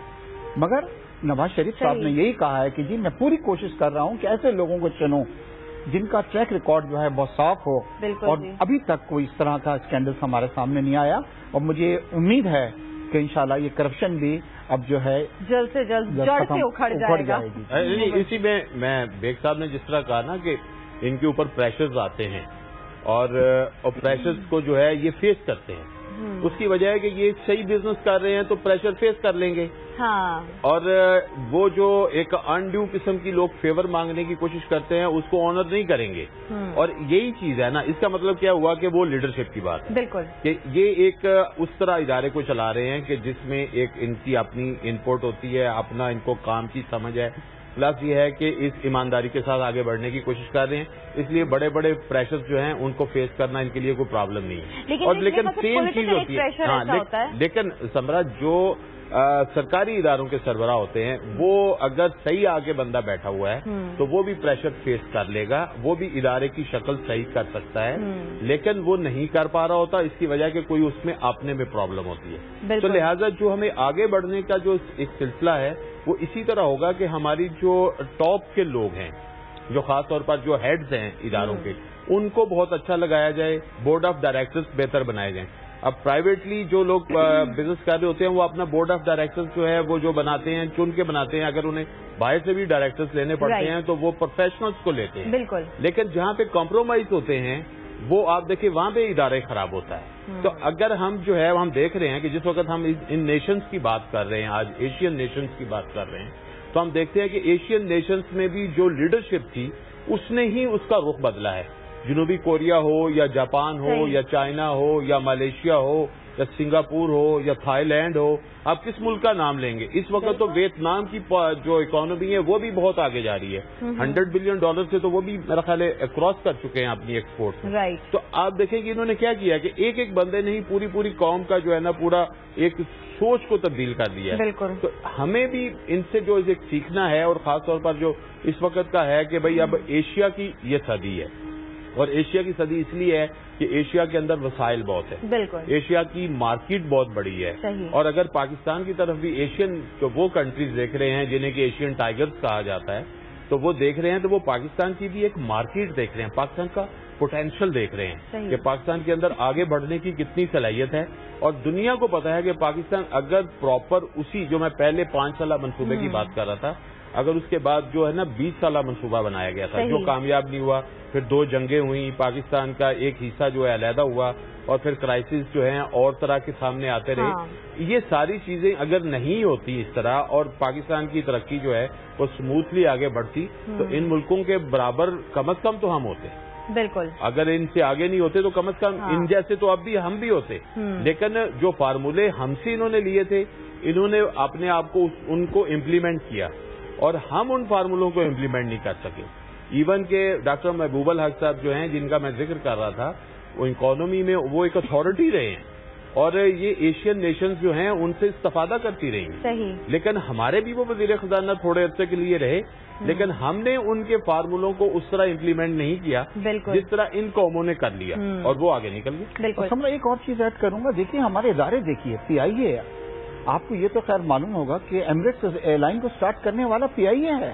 مگر نواز شریف صاحب نے یہی کہا ہے کہ جی میں پوری کوشش کر رہا ہوں کہ ایسے لوگوں کو چنوں جن کا ٹریک ریکارڈ جو ہے بہت صاف ہو. اور ابھی تک کوئی اس طرح کا اسکینڈل ہمارے سامنے نہیں آیا. اور مجھے امید ہے کہ انشاءاللہ یہ کرپشن بھی اب جو ہے جلد سے جلد جڑ سے اکھڑ جائے گا. اسی میں بیگ صاحب نے جس طرح کہا نا کہ ان کے اوپر پریشرز آتے ہیں اور پریشرز کو جو ہے یہ فیس کرتے ہیں, اس کی وجہ ہے کہ یہ صحیح بزنس کر رہے ہیں تو پریشر فیس کر لیں گے. ہاں. اور وہ جو ایک انڈیو قسم کی لوگ فیور مانگنے کی کوشش کرتے ہیں اس کو آنر نہیں کریں گے. اور یہی چیز ہے نا, اس کا مطلب کیا ہوا کہ وہ لیڈرشپ کی بات ہے. بالکل. کہ یہ ایک اس طرح ادارے کو چلا رہے ہیں کہ جس میں ایک ان کی اپنی انپوٹ ہوتی ہے, اپنا ان کو کام کی سمجھ ہے, پلس یہ ہے کہ اس ایمانداری کے ساتھ آگے بڑھنے کی کوشش کر رہے ہیں. اس لیے بڑے بڑے پریشرز جو ہیں ان کو فیس کرنا ان کے لیے کوئی پرابلم نہیں ہے. اور لیکن سیم چیز ہوتی ہے. ہاں, لیکن سمرا جو سرکاری اداروں کے سربراہ ہوتے ہیں وہ اگر صحیح آگے بندہ بیٹھا ہوا ہے تو وہ بھی پریشر فیس کر لے گا, وہ بھی ادارے کی شکل صحیح کر سکتا ہے. لیکن وہ نہیں کر پا رہا ہوتا اس کی وجہ کہ کوئی اس میں اپنے میں پرابلم ہوتی ہے. تو لہٰذا جو ہمیں آگے بڑھنے کا جو ایک سلسلہ ہے وہ اسی طرح ہوگا کہ ہماری جو ٹاپ کے لوگ ہیں, جو خاص طور پر جو ہیڈز ہیں اداروں کے, ان کو بہت اچھا لگایا جائے, بورڈ آف ڈائریکٹرز بہتر بنائے جائیں. اب پرائیویٹلی جو لوگ بزنس کر رہے ہوتے ہیں وہ اپنا بورڈ آف ڈائریکٹرز جو ہے وہ جو بناتے ہیں چن کے بناتے ہیں. اگر انہیں باہر سے بھی ڈائریکٹرز لینے پڑتے ہیں تو وہ پروفیشنلز کو لیتے ہیں. بالکل. لیکن جہاں پہ کمپرومائز ہوتے ہیں وہ آپ دیکھیں وہاں پہ ادارے خراب ہوتا ہے. تو اگر ہم جو ہے ہم دیکھ رہے ہیں کہ جس وقت ہم ان نیشنز کی بات کر رہے ہیں, آج ایشین نیشنز کی بات کر رہے ہیں, تو ہم دیکھتے ہیں کہ ایشین نیشنز میں بھی جو لیڈرشپ تھی اس نے ہی اس کا رخ بدلا ہے. جنوبی کوریا ہو یا جاپان ہو یا چائنا ہو یا ملیشیا ہو یا سنگاپور ہو یا تھائی لینڈ ہو، آپ کس ملک کا نام لیں گے؟ اس وقت تو ویتنام کی جو اکانومی ہے وہ بھی بہت آگے جا رہی ہے، $100 بلین سے تو وہ بھی میرا خیال ہے کراس کر چکے ہیں اپنی ایکسپورٹ میں۔ تو آپ دیکھیں کہ انہوں نے کیا کیا کہ ایک ایک بندے نے ہی پوری قوم کا جو ہے نا پورا ایک سوچ کو تبدیل کر دیا ہے۔ تو ہمیں بھی ان سے جو سیکھنا ہے، اور خاص طور پر جو اس وقت کا ہے کہ بھئی اب ایشیا کی یہ صدی ہے، اور ایشیا کی صدی اس لیے ہے کہ ایشیا کے اندر وسائل بہت ہے، بالکل ایشیا کی مارکیٹ بہت بڑی ہے، اور اگر پاکستان کی طرف بھی ایشین جو وہ کنٹریز دیکھ رہے ہیں جنہیں کہ ایشین ٹائیگرز کہا جاتا ہے، تو وہ دیکھ رہے ہیں تو وہ پاکستان کی بھی ایک مارکیٹ دیکھ رہے ہیں، پاکستان کا پوٹینشیل دیکھ رہے ہیں کہ پاکستان کے اندر آگے بڑھنے کی کتنی صلاحیت ہے، اور دنیا کو پتا ہے کہ پاکستان اگر پراپر اسی جو میں پہلے 5 سالہ منصوبے کی بات کر رہا تھا، اگر اس کے بعد جو ہے نا 20 سالہ منصوبہ بنایا گیا تھا جو کامیاب نہیں ہوا، پھر 2 جنگیں ہوئیں، پاکستان کا ایک حصہ جو ہے علیحدہ ہوا، اور پھر کرائسس جو ہیں اور طرح کے سامنے آتے رہے، یہ ساری چیزیں اگر نہیں ہوتی اس طرح اور پاکستان کی ترقی جو ہے وہ سموتھلی آگے بڑھتی تو ان ملکوں کے برابر کم از کم تو ہم ہوتے، بالکل اگر ان سے آگے نہیں ہوتے تو کم از کم ان جیسے تو اب بھی ہم بھی ہوتے، لیکن جو فارمولے ہم سے انہوں نے لیے تھے، انہوں نے اپنے آپ کو ان کو امپلیمنٹ کیا، اور ہم ان فارمولوں کو امپلیمنٹ نہیں کر سکے۔ ایون کہ ڈاکٹر محبوب الحق صاحب جو ہیں جن کا میں ذکر کر رہا تھا، وہ اکانومی میں وہ ایک اتھارٹی رہے ہیں، اور یہ ایشین نیشنز جو ہیں ان سے استفادہ کرتی رہی ہیں، لیکن ہمارے بھی وہ وزیر خزانہ تھوڑے عرصے کے لیے رہے، لیکن ہم نے ان کے فارمولوں کو اس طرح امپلیمنٹ نہیں کیا جس طرح ان قوموں نے کر لیا، اور وہ آگے نکل گئی۔ سمجھا ایک اور چیز ایڈ کروں گا، دیکھیے ہمارے ادارے دیکھیے پی آئی اے، آپ کو یہ تو خیر معلوم ہوگا کہ ایمریٹس ایئر لائن کو سٹارٹ کرنے والا پی آئی اے ہے،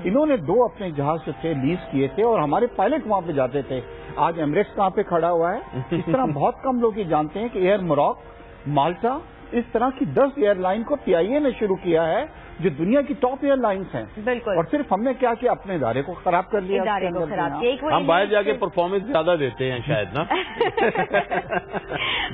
انہوں نے 2 اپنے جہاز جو تھے لیز کیے تھے، اور ہمارے پائلٹ وہاں پہ جاتے تھے۔ آج ایمریٹس کہاں پہ کھڑا ہوا ہے، اس طرح بہت کم لوگ یہ جانتے ہیں کہ ایئر موراک، مالٹا، اس طرح کی 10 ایئر لائن کو پی آئی اے نے شروع کیا ہے جو دنیا کی ٹاپ ایئر لائنس ہیں، بالکل، اور صرف ہم نے کیا کیا اپنے ادارے کو خراب کر لیا، ہم باہر جا کے پرفارمنس زیادہ دیتے ہیں شاید نا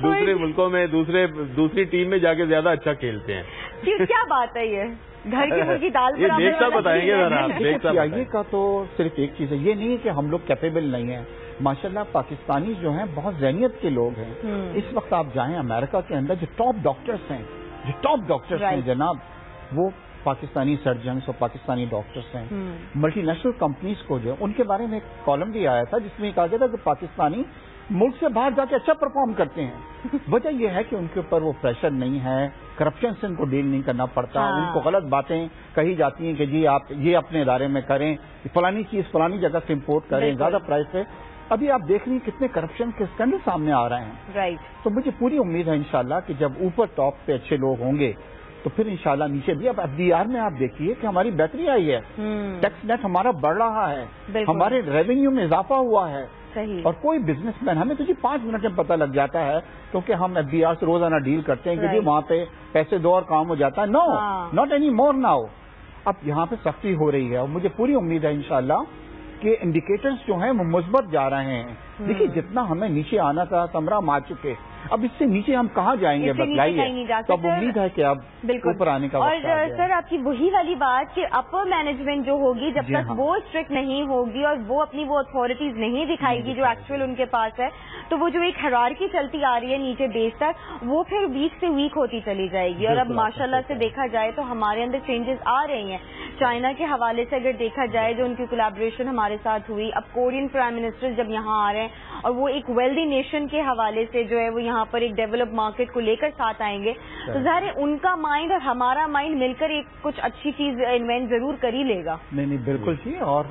دوسرے ملکوں میں دوسری ٹیم میں جا کے زیادہ اچھا کھیلتے ہیں۔ کیا بات ہے یہ گھر کی مرغی دال پر دیکھ صاحب بتائیں گے ذرا آپ؟ پی آئی اے کا تو صرف ایک چیز ہے، یہ نہیں ہے کہ ہم لوگ کیپیبل نہیں ہیں، ماشاءاللہ پاکستانی جو ہیں بہت ذہنیت کے لوگ ہیں۔ اس وقت آپ جائیں امریکہ کے اندر جو ٹاپ ڈاکٹرس ہیں جناب، وہ پاکستانی سرجنس اور پاکستانی ڈاکٹرس ہیں۔ ملٹی نیشنل کمپنیز کو جو ان کے بارے میں ایک کالم بھی آیا تھا جس میں کہا گیا تھا کہ پاکستانی ملک سے باہر جا کے اچھا پرفارم کرتے ہیں، وجہ یہ ہے کہ ان کے اوپر وہ پریشر نہیں ہے، کرپشن سے ان کو ڈیل نہیں کرنا پڑتا، ان کو غلط باتیں کہی جاتی ہیں کہ جی آپ یہ اپنے ادارے میں کریں، فلانی چیز فلانی جگہ سے امپورٹ کریں زیادہ پرائز پہ۔ ابھی آپ دیکھ رہی ہیں کتنے کرپشن کے اسکینڈل سامنے آ رہے ہیں، تو مجھے پوری امید ہے انشاءاللہ کہ جب اوپر ٹاپ پہ اچھے لوگ ہوں گے تو پھر انشاءاللہ نیچے بھی۔ اب ایف ڈی آر میں آپ دیکھیے کہ ہماری بہتری آئی ہے، ٹیکس نیٹ ہمارا بڑھ رہا ہے، ہمارے ریونیو میں اضافہ ہوا ہے، اور کوئی بزنس مین ہمیں تو جی 5 منٹ میں پتہ لگ جاتا ہے کیونکہ ہم ایف ڈی آر سے روزانہ ڈیل کرتے ہیں کہ جی وہاں پہ پیسے دو اور کام ہو جاتا ہے۔ نو ناٹ اینی مور ناؤ، اب یہاں پہ سختی ہو رہی ہے، اور مجھے پوری امید ہے انشاءاللہ کہ انڈیکیٹرز جو ہیں وہ مثبت جا رہے ہیں۔ دیکھیے جتنا ہمیں نیچے آنا تھا سمرا ہم آ چکے، اب اس سے نیچے ہم کہاں جائیں گے بتلائیے، تو اب امید ہے کہ اب اوپر آنے کا وقت آ گیا ہے۔ اور سر آپ کی وہی والی بات کہ اپر مینجمنٹ جو ہوگی جب تک وہ اسٹرکٹ نہیں ہوگی اور وہ اپنی وہ اتھارٹیز نہیں دکھائے گی جو ایکچوئل ان کے پاس ہے، تو وہ جو ایک ہیرارکی چلتی آ رہی ہے نیچے بیس تک، وہ پھر ویک سے ویک ہوتی چلی جائے گی۔ اور اب ماشاءاللہ سے دیکھا جائے تو ہمارے اندر چینجز آ رہی ہیں۔ چائنا کے حوالے سے اگر دیکھا جائے جو ان کی کولیبریشن ہمارے ساتھ ہوئی، اب کورین پرائم منسٹر جب یہاں آ رہے ہیں اور وہ ایک ویلدی نیشن کے حوالے سے جو ہے وہ یہاں پر ایک ڈیولپ مارکیٹ کو لے کر ساتھ آئیں گے، تو ظاہر ہے ان کا مائنڈ اور ہمارا مائنڈ مل کر ایک کچھ اچھی چیز انوینٹ ضرور کر ہی لے گا۔ نہیں بالکل جی، اور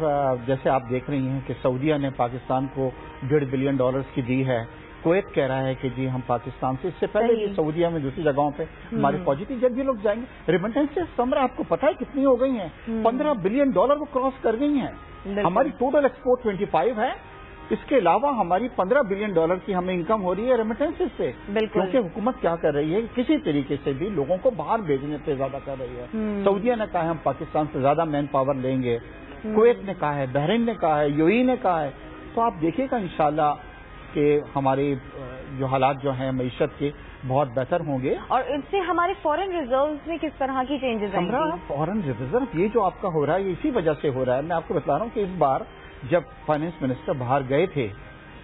جیسے آپ دیکھ رہی ہیں کہ سعودیہ نے پاکستان کو $1.5 بلین کی دی ہے، کویت کہہ رہا ہے کہ جی ہم پاکستان سے، اس سے پہلے بھی سعودیہ میں دوسری جگہوں پہ ہمارے فوجی تھی، جب یہ لوگ جائیں گے ریمیٹنسز سمرا آپ کو پتہ ہے کتنی ہو گئی ہیں، $15 بلین کو کراس کر گئی ہیں۔ ہماری ٹوٹل ایکسپورٹ 25 ہے، اس کے علاوہ ہماری $15 بلین کی ہمیں انکم ہو رہی ہے ریمیٹنسز سے، کیونکہ حکومت کیا کر رہی ہے کسی طریقے سے بھی لوگوں کو باہر بھیجنے پہ زیادہ کر رہی ہے۔ سعودیہ نے کہا ہے ہم پاکستان سے زیادہ مین پاور لیں گے، کویت نے کہا ہے، بحرین نے کہا ہے، یو اے نے کہا ہے، تو آپ دیکھیے گا انشاءاللہ کہ ہمارے جو حالات جو ہیں معیشت کے بہت بہتر ہوں گے، اور ان سے ہمارے فورن ریزروز میں کس طرح کی چینجز آئیں گی؟ فورن ریزرو یہ جو آپ کا ہو رہا ہے یہ اسی وجہ سے ہو رہا ہے۔ میں آپ کو بتا رہا ہوں کہ اس بار جب فائنانس منسٹر باہر گئے تھے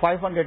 $500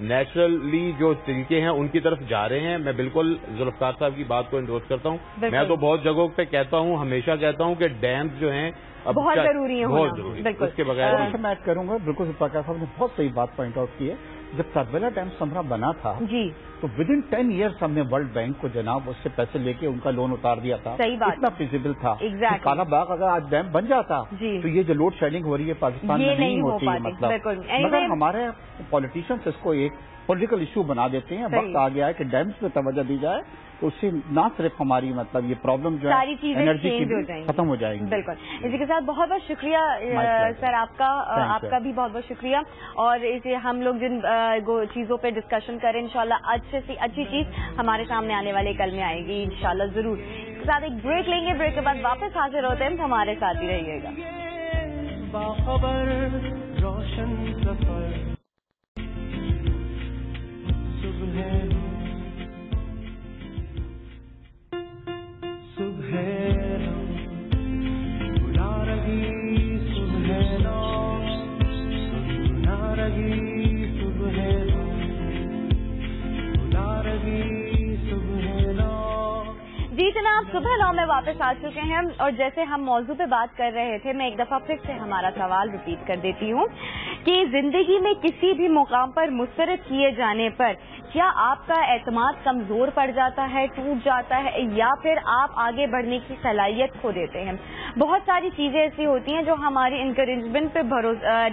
نیچرلی جو طریقے ہیں ان کی طرف جا رہے ہیں. میں بالکل ذوالفقار صاحب کی بات کو انڈورس کرتا ہوں. میں تو بہت جگہوں پہ کہتا ہوں, ہمیشہ کہتا ہوں کہ ڈیمز جو ہیں بہت ضروری ہے, بہت ضروری. اس کے بغیر میں ایڈ کروں گا. بالکل ذوالفقار صاحب نے بہت صحیح بات پوائنٹ آؤٹ کی ہے. جب تربیلا ڈیم سمرا بنا تھا جی تو ود ان 10 ایئرس ہم نے ورلڈ بینک کو جناب اس سے پیسے لے کے ان کا لون اتار دیا تھا. صحیح بات, اتنا فیزیبل تھا. Exactly. کالا باغ اگر آج ڈیم بن جاتا جی تو یہ جو لوڈ شیڈنگ ہو رہی ہے پاکستان میں نہیں ہوتی ہے. مطلب مگر ہمارے پالیٹیشینس اس کو ایک پولیٹیکل ایشو بنا دیتے ہیں. وقت آ گیا ہے کہ ڈیمز پہ توجہ دی جائے تو اس سے نہ صرف ہماری مطلب یہ پرابلم جو ساری چیزیں چینج ہو جائیں گی, ختم ہو جائیں گی. بالکل. اسی کے ساتھ بہت بہت شکریہ سر آپ کا بھی بہت بہت شکریہ. اور اسے ہم لوگ جن چیزوں پہ ڈسکشن کریں انشاءاللہ اچھے سے اچھی چیز ہمارے سامنے آنے والے کل میں آئے گی انشاءاللہ ضرور. اس کے ساتھ ایک بریک لیں گے, بریک کے بعد واپس حاضر ہوتے ہیں. ہمارے ساتھ ہی رہیے گا. باخبر روشن سفر جی جناب, صبح 9 میں واپس آ چکے ہیں اور جیسے ہم موضوع پہ بات کر رہے تھے, میں ایک دفعہ پھر سے ہمارا سوال ریپیٹ کر دیتی ہوں کہ زندگی میں کسی بھی مقام پر مسترد کیے جانے پر کیا آپ کا اعتماد کمزور پڑ جاتا ہے, ٹوٹ جاتا ہے, یا پھر آپ آگے بڑھنے کی صلاحیت کھو دیتے ہیں؟ بہت ساری چیزیں ایسی ہوتی ہیں جو ہماری انکریجمنٹ پہ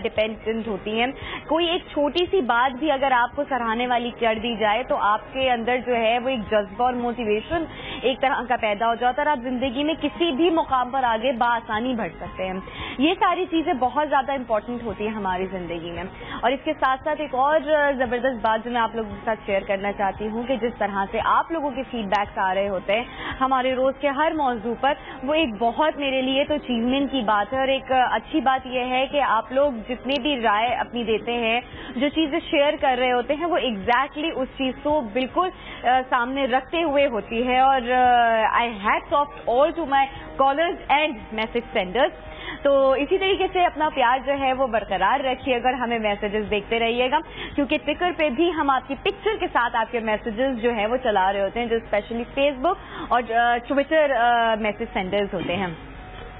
ڈپینڈنٹ ہوتی ہیں. کوئی ایک چھوٹی سی بات بھی اگر آپ کو سراہنے والی کر دی جائے تو آپ کے اندر جو ہے وہ ایک جذبہ اور موٹیویشن ایک طرح کا پیدا ہو جاتا ہے اور آپ زندگی میں کسی بھی مقام پر آگے بآسانی بڑھ سکتے ہیں. یہ ساری چیزیں بہت زیادہ امپورٹنٹ ہوتی ہیں ہماری زندگی میں. اور اس کے ساتھ ساتھ ایک اور زبردست بات جو میں آپ لوگوں کے ساتھ شیئر کرنا چاہتی ہوں کہ جس طرح سے آپ لوگوں کے فیڈ بیکس آ رہے ہوتے ہیں ہمارے روز کے ہر موضوع پر, وہ ایک بہت میرے لیے تو اچیومنٹ کی بات ہے. اور ایک اچھی بات یہ ہے کہ آپ لوگ جتنی بھی رائے اپنی دیتے ہیں, جو چیزیں شیئر کر رہے ہوتے ہیں, وہ ایگزیکٹلی اس چیز کو بالکل سامنے رکھتے ہوئے ہوتی ہے. اور I hats off all to my callers and message senders. تو اسی طریقے سے اپنا پیار جو ہے وہ برقرار رکھیے گا, ہمیں میسیجز دیکھتے رہیے گا, کیونکہ ٹویٹر پہ بھی ہم آپ کی پکچر کے ساتھ آپ کے میسیجز جو ہیں وہ چلا رہے ہوتے ہیں, جو اسپیشلی فیس بک اور ٹویٹر میسج سینڈرز ہوتے ہیں.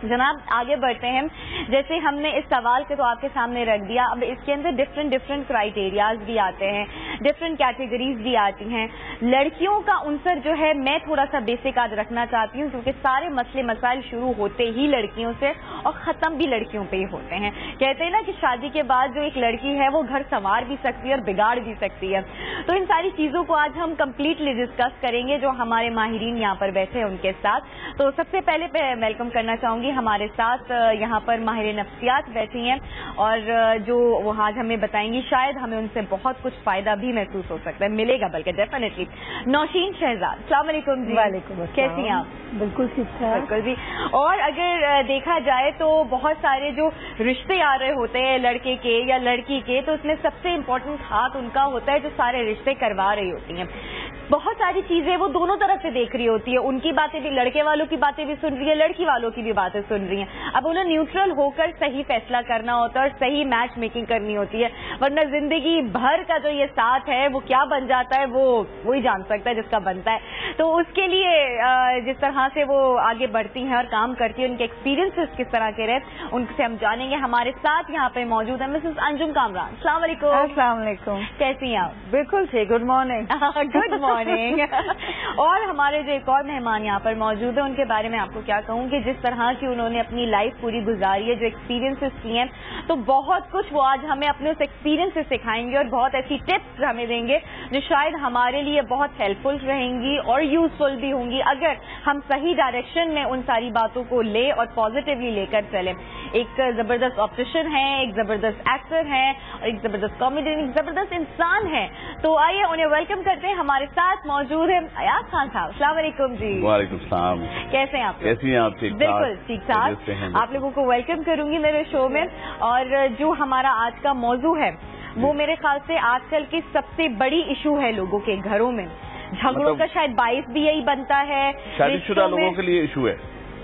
جناب آگے بڑھتے ہیں. جیسے ہم نے اس سوال کے تو آپ کے سامنے رکھ دیا, اب اس کے اندر ڈفرینٹ کرائیٹیریاز بھی آتے ہیں, ڈفرینٹ کیٹیگریز بھی آتی ہیں. لڑکیوں کا عنصر جو ہے میں تھوڑا سا بیسک آج رکھنا چاہتی ہوں, کیونکہ سارے مسئلے مسائل شروع ہوتے ہی لڑکیوں سے اور ختم بھی لڑکیوں پہ ہی ہوتے ہیں. کہتے ہیں نا کہ شادی کے بعد جو ایک لڑکی ہے وہ گھر سنوار بھی سکتی ہے اور بگاڑ بھی سکتی ہے. تو ان ساری چیزوں کو آج ہم کمپلیٹلی ڈسکس کریں گے جو ہمارے ماہرین یہاں پر بیٹھے ہیں ان کے ساتھ. تو سب سے پہلے ویلکم کرنا چاہوں گی ہمارے ساتھ یہاں پر ماہر نفسیات بیٹھی ہیں اور جو وہ آج ہمیں بتائیں گی, شاید ہمیں ان سے بہت کچھ فائدہ بھی محسوس ہو سکتا ہے, ملے گا بلکہ ڈیفینیٹلی. نوشین شہزاد, السلام علیکم جی. وعلیکم السلام. کیسی ہیں آپ؟ بالکل ٹھیک ٹھاک. بالکل جی. اور اگر دیکھا جائے تو بہت سارے جو رشتے آ رہے ہوتے ہیں لڑکے کے یا لڑکی کے, تو اس میں سب سے امپورٹنٹ ہاتھ ان کا ہوتا ہے جو سارے رشتے کروا رہی ہوتی ہیں. بہت ساری چیزیں وہ دونوں طرف سے دیکھ رہی ہوتی ہے, ان کی باتیں بھی, لڑکے والوں کی باتیں بھی سن رہی ہے, لڑکی والوں کی بھی باتیں سن رہی ہیں. اب انہیں نیوٹرل ہو کر صحیح فیصلہ کرنا ہوتا ہے اور صحیح میچ میکنگ کرنی ہوتی ہے, ورنہ زندگی بھر کا جو یہ ساتھ ہے وہ کیا بن جاتا ہے وہ وہی جان سکتا ہے جس کا بنتا ہے. تو اس کے لیے جس طرح سے وہ آگے بڑھتی ہیں اور کام کرتی ہیں, ان کے ایکسپیرینسز کس طرح کے رہے ان سے ہم جانیں گے. ہمارے ساتھ یہاں پہ موجود ہیں مسز انجم کامران. السلام علیکم. السلام علیکم. کیسی ہیں آپ؟ بالکل ٹھیک. Good morning. Good morning. اور ہمارے جو ایک اور مہمان یہاں پر موجود ہیں, ان کے بارے میں آپ کو کیا کہوں کہ جس طرح کی انہوں نے اپنی لائف پوری گزاری ہے, جو ایکسپیرینسز کیے ہیں, تو بہت کچھ وہ آج ہمیں اپنے اس ایکسپیرینس سے سکھائیں گے اور بہت ایسی ٹپس ہمیں دیں گے جو شاید ہمارے لیے بہت ہیلپ فل رہیں گی اور یوزفل بھی ہوں گی اگر ہم صحیح ڈائریکشن میں ان ساری باتوں کو لے اور پازیٹیولی لے کر چلیں. ایک زبردست آپٹیشین ہے, ایک زبردست ایکٹر ہے اور ایک زبردست کامیڈین, ایک زبردست انسان ہے. تو آئیے انہیں ویلکم کرتے ہیں. ہمارے ساتھ موجود ہیں ایاز خان صاحب. السلام علیکم جی. وعلیکم السلام. کیسے ہیں آپ؟ کیسی ہیں آپ؟ ٹھیک. بالکل ٹھیک ٹھاک. آپ لوگوں کو ویلکم کروں گی میرے شو میں. اور جو ہمارا آج کا موضوع ہے وہ میرے خیال سے آج کل کی سب سے بڑی ایشو ہے لوگوں کے گھروں میں. جھگڑوں کا شاید باعث بھی یہی بنتا ہے. شادی شدہ لوگوں کے لیے ایشو ہے.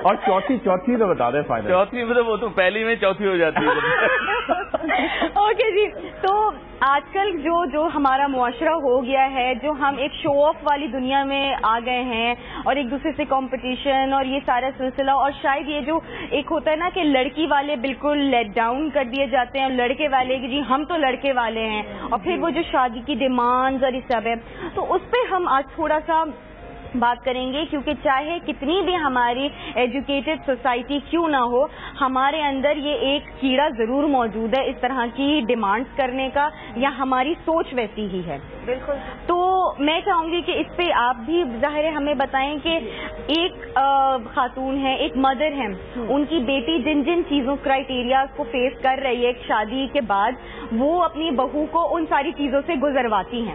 اور چوتھی تو بتا دیں فائدہ. چوتھی مطلب وہ تو پہلی میں چوتھی ہو جاتی ہے. اوکے جی, تو آج کل جو ہمارا معاشرہ ہو گیا ہے, جو ہم ایک شو آف والی دنیا میں آ گئے ہیں اور ایک دوسرے سے کمپٹیشن اور یہ سارا سلسلہ, اور شاید یہ جو ایک ہوتا ہے نا کہ لڑکی والے بالکل لیٹ ڈاؤن کر دیے جاتے ہیں اور لڑکے والے کہ جی ہم تو لڑکے والے ہیں, اور پھر وہ جو شادی کی ڈیمانڈز اور یہ سب ہے, تو اس پہ ہم آج تھوڑا سا بات کریں گے, کیونکہ چاہے کتنی بھی ہماری ایجوکیٹڈ سوسائٹی کیوں نہ ہو, ہمارے اندر یہ ایک کیڑا ضرور موجود ہے اس طرح کی ڈیمانڈز کرنے کا, یا ہماری سوچ ویسی ہی ہے. بالکل. تو میں چاہوں گی کہ اس پہ آپ بھی ظاہر ہے ہمیں بتائیں کہ ایک خاتون ہے, ایک مدر ہے, ان کی بیٹی جن چیزوں کرائیٹیریاز کو فیس کر رہی ہے ایک شادی کے بعد, وہ اپنی بہو کو ان ساری چیزوں سے گزرواتی ہیں.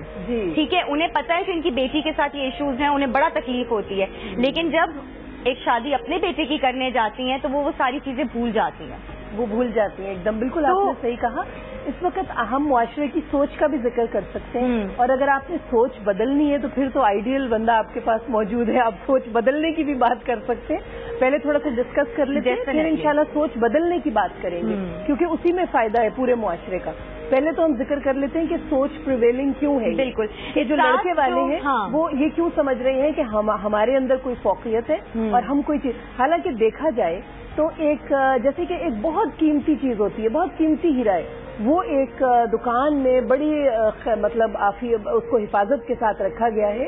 ٹھیک ہے, انہیں پتا ہے کہ ان کی بیٹی کے ساتھ یہ ایشوز ہیں, انہیں بڑا تکلیف ہوتی ہے, لیکن جب ایک شادی اپنے بیٹے کی کرنے جاتی ہیں تو وہ ساری چیزیں بھول جاتی ہیں. وہ بھول جاتی ہیں ایک دم. بالکل آپ نے صحیح کہا. اس وقت ہم معاشرے کی سوچ کا بھی ذکر کر سکتے ہیں, اور اگر آپ نے سوچ بدلنی ہے تو پھر تو آئیڈیل بندہ آپ کے پاس موجود ہے, آپ سوچ بدلنے کی بھی بات کر سکتے ہیں. پہلے تھوڑا سا ڈسکس کر لیتے ہیں, پھر انشاءاللہ سوچ بدلنے کی بات کریں گے, کیونکہ اسی میں فائدہ ہے پورے معاشرے کا. پہلے تو ہم ذکر کر لیتے ہیں کہ سوچ پریویلنگ کیوں ہے. بالکل. کہ جو لڑکے والے ہیں وہ یہ کیوں سمجھ رہے ہیں کہ ہمارے اندر کوئی فوقیت ہے اور ہم کوئی چیز, حالانکہ دیکھا جائے تو ایک جیسے کہ ایک بہت قیمتی چیز ہوتی ہے, بہت قیمتی ہیرا ہے, وہ ایک دکان میں بڑی مطلب اس کو حفاظت کے ساتھ رکھا گیا ہے,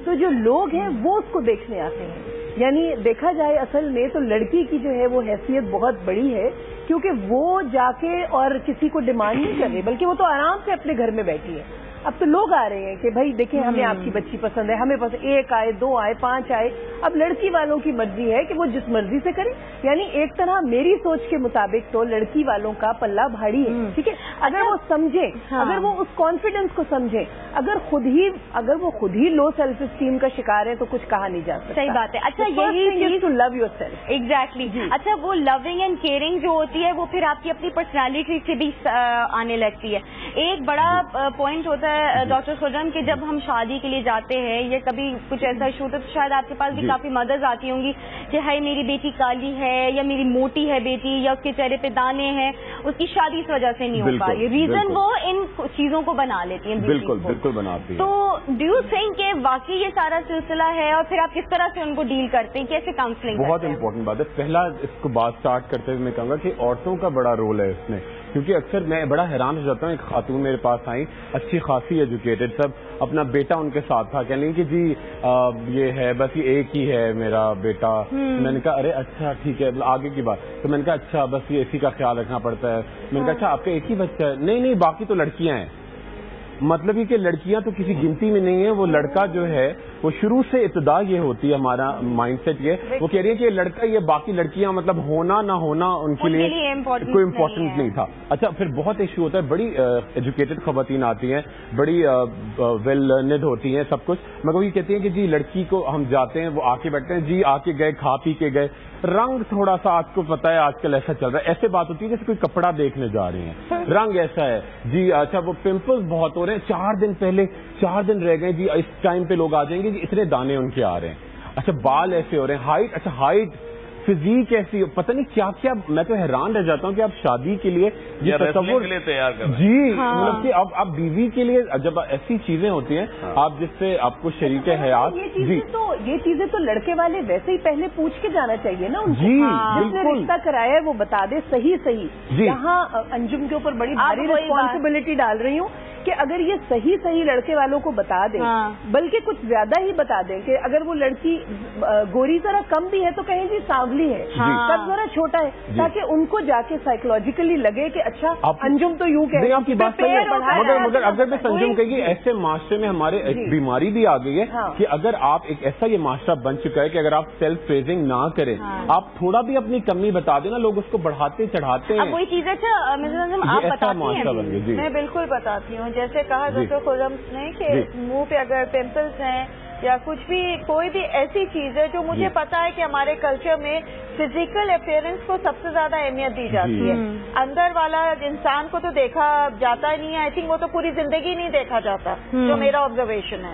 تو جو لوگ ہیں وہ اس کو دیکھنے آتے ہیں. یعنی دیکھا جائے اصل میں تو لڑکی کی جو ہے وہ حیثیت بہت بڑی ہے, کیونکہ وہ جا کے اور کسی کو ڈیمانڈ نہیں کر رہی, بلکہ وہ تو آرام سے اپنے گھر میں بیٹھی ہے. اب تو لوگ آ رہے ہیں کہ بھائی دیکھیں ہمیں آپ کی بچی پسند ہے, ہمیں پسند, 1 آئے 2 آئے 5 آئے. اب لڑکی والوں کی مرضی ہے کہ وہ جس مرضی سے کریں. یعنی ایک طرح میری سوچ کے مطابق تو لڑکی والوں کا پلہ بھاری ہے. ٹھیک ہے, اگر وہ سمجھے, اگر وہ اس کانفیڈنس کو سمجھے, اگر وہ خود ہی لو سیلف اسٹیم کا شکار ہے تو کچھ کہا نہیں جا سکتا. صحیح بات ہے. اچھا یہی to love yourself. Exactly. اچھا وہ لونگ اینڈ کیئرنگ جو ہوتی ہے وہ پھر آپ کی اپنی پرسنالٹی سے بھی آنے لگتی ہے. ایک بڑا پوائنٹ ہوتا ہے ڈاکٹر سوجن کہ جب ہم شادی کے لیے جاتے ہیں یا کبھی کچھ ایسا ایشو ہوتا ہے تو شاید آپ کے پاس بھی کافی مدرز آتی ہوں گی کہ ہائی میری بیٹی کالی ہے یا میری موٹی ہے بیٹی یا اس کے چہرے پہ دانے ہیں, اس کی شادی اس وجہ سے نہیں ہو پا رہی. ریزن وہ ان چیزوں کو بنا لیتی ہیں. بالکل بناتی ہیں. تو ڈو یو تھنک کہ واقعی یہ سارا سلسلہ ہے, اور پھر آپ کس طرح سے ان کو ڈیل کرتے ہیں, کیسے کاؤنسلنگ؟ بہت امپورٹنٹ بات ہے. پہلا اس کو بات اسٹارٹ کرتے ہوئے میں کہوں گا کہ عورتوں کا بڑا رول ہے اس میں, کیونکہ اکثر میں بڑا حیران ہو جاتا ہوں. ایک خاتون میرے پاس آئی, اچھی خاصی ایجوکیٹڈ, سب اپنا بیٹا ان کے ساتھ تھا, کہنے کہ جی یہ ہے بس یہ ایک ہی ہے میرا بیٹا. میں نے کہا ارے اچھا ٹھیک ہے, آگے کی بات. تو میں نے کہا اچھا بس یہ اسی کا خیال رکھنا پڑتا ہے. میں نے کہا اچھا آپ کا ایک ہی بچہ ہے؟ نہیں باقی تو لڑکیاں ہیں. مطلب یہ کہ لڑکیاں تو کسی گنتی میں نہیں ہیں, وہ لڑکا جو ہے وہ شروع سے ابتدا یہ ہوتی ہے ہمارا مائنڈ سیٹ یہ, وہ کہہ رہی ہے کہ لڑکا یہ باقی لڑکیاں مطلب ہونا نہ ہونا ان کے لیے کوئی امپورٹنٹ نہیں تھا. اچھا پھر بہت ایشو ہوتا ہے, بڑی ایجوکیٹڈ خواتین آتی ہیں, بڑی ویل لرنڈ ہوتی ہیں سب کچھ, مگر یہ کہتی ہیں کہ جی لڑکی کو ہم جاتے ہیں, وہ آ کے بیٹھتے ہیں, جی آ کے گئے کھا پی کے گئے, رنگ تھوڑا سا آپ کو پتا ہے آج کل ایسا چل رہا ہے, ایسے بات ہوتی ہے جیسے کوئی کپڑا دیکھنے جا رہے ہیں, رنگ ایسا ہے جی. اچھا وہ پمپلز بہت ہو رہے ہیں, 4 دن پہلے 4 دن رہ گئے جی, اس ٹائم پہ لوگ آ جائیں گے جی اتنے دانے ان کے آ رہے ہیں. اچھا بال ایسے ہو رہے ہیں, ہائٹ, اچھا ہائٹ فزیک ایسی, پتہ نہیں کیا کیا. میں تو حیران رہ جاتا ہوں کہ آپ شادی کے لیے یہ تصور کے لیے تیار کر جی مطلب کہ اب بیوی کے لیے جب ایسی چیزیں ہوتی ہیں آپ جس سے آپ کو شریک حیات, یہ چیزیں تو لڑکے والے ویسے ہی پہلے پوچھ کے جانا چاہیے نا. جی جس نے رشتہ کرایا ہے وہ بتا دے صحیح. یہاں انجم کے اوپر بڑی بھاری رسپانسبلٹی ڈال رہی ہوں کہ اگر یہ صحیح لڑکے والوں کو بتا دیں, بلکہ کچھ زیادہ ہی بتا دیں کہ اگر وہ لڑکی گوری ذرا کم بھی ہے تو کہیں جی سانولی ہے, قد ذرا چھوٹا ہے, تاکہ ان کو جا کے سائیکولوجیکلی لگے کہ اچھا انجم تو یوں کہ آپ کی بات صحیح ہے, مگر اگر میں سنجم کہی ایسے معاشرے میں ہمارے بیماری بھی آ گئی ہے کہ اگر آپ ایک ایسا یہ معاشرہ بن چکا ہے کہ اگر آپ سیلف پریزنگ نہ کریں, آپ تھوڑا بھی اپنی کمی بتا دیں نا, لوگ اس کو بڑھاتے چڑھاتے ہیں. وہی چیز ہے آپ بتاتی ہیں. میں بالکل بتاتی ہوں, جیسے کہا ڈاکٹر خرم نے کہ منہ پہ اگر پمپلز ہیں یا کچھ بھی کوئی بھی ایسی چیز ہے جو مجھے پتا ہے کہ ہمارے کلچر میں فزیکل اپیئرنس کو سب سے زیادہ اہمیت دی جاتی ہے. اندر والا انسان کو تو دیکھا جاتا ہی نہیں ہے, آئی تھنک وہ تو پوری زندگی نہیں دیکھا جاتا, جو میرا آبزرویشن ہے.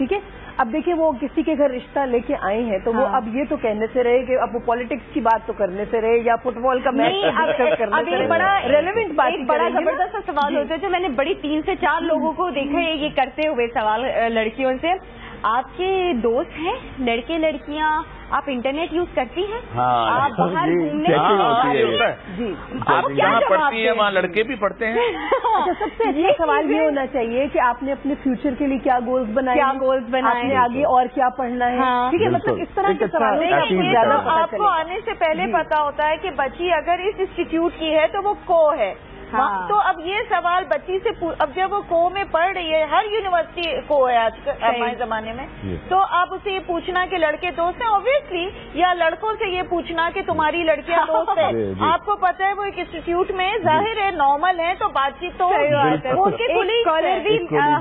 ٹھیک ہے. اب دیکھیں وہ کسی کے گھر رشتہ لے کے آئے ہیں تو وہ اب یہ تو کہنے سے رہے کہ اب وہ پالیٹکس کی بات تو کرنے سے رہے یا فٹ بال کا میچ کرنے سے رہے. بڑا ریلیونٹ بات, ایک بڑا زبردست سا سوال ہوتا ہے جو میں نے بڑی 3 سے 4 لوگوں کو دیکھا ہے یہ کرتے ہوئے سوال لڑکیوں سے. آپ کے دوست ہیں لڑکے لڑکیاں, آپ انٹرنیٹ یوز کرتی ہیں, آپ باہر گھومنے آپ جہاں پڑھتی ہیں وہاں لڑکے بھی پڑھتے ہیں. اچھا, سب سے اچھا سوال یہ ہونا چاہیے کہ آپ نے اپنے فیوچر کے لیے کیا گولز بنائے, آپ نے آگے اور کیا پڑھنا ہے, ٹھیک ہے, مطلب اس طرح کے سوال زیادہ آپ کو آنے سے پہلے پتا ہوتا ہے کہ بچی اگر اس انسٹیٹیوٹ کی ہے تو وہ کو ہے. تو اب یہ سوال بچی سے اب جب وہ کو میں پڑھ رہی ہے, ہر یونیورسٹی کو ہے آج کل ہمارے زمانے میں, تو آپ اسے یہ پوچھنا کہ لڑکے دوست ہیں اوبیسلی, یا لڑکوں سے یہ پوچھنا کہ تمہاری لڑکیاں دوست ہیں. آپ کو پتا ہے وہ ایک انسٹیٹیوٹ میں ظاہر ہے نارمل ہے تو بات چیت تو کالر بھی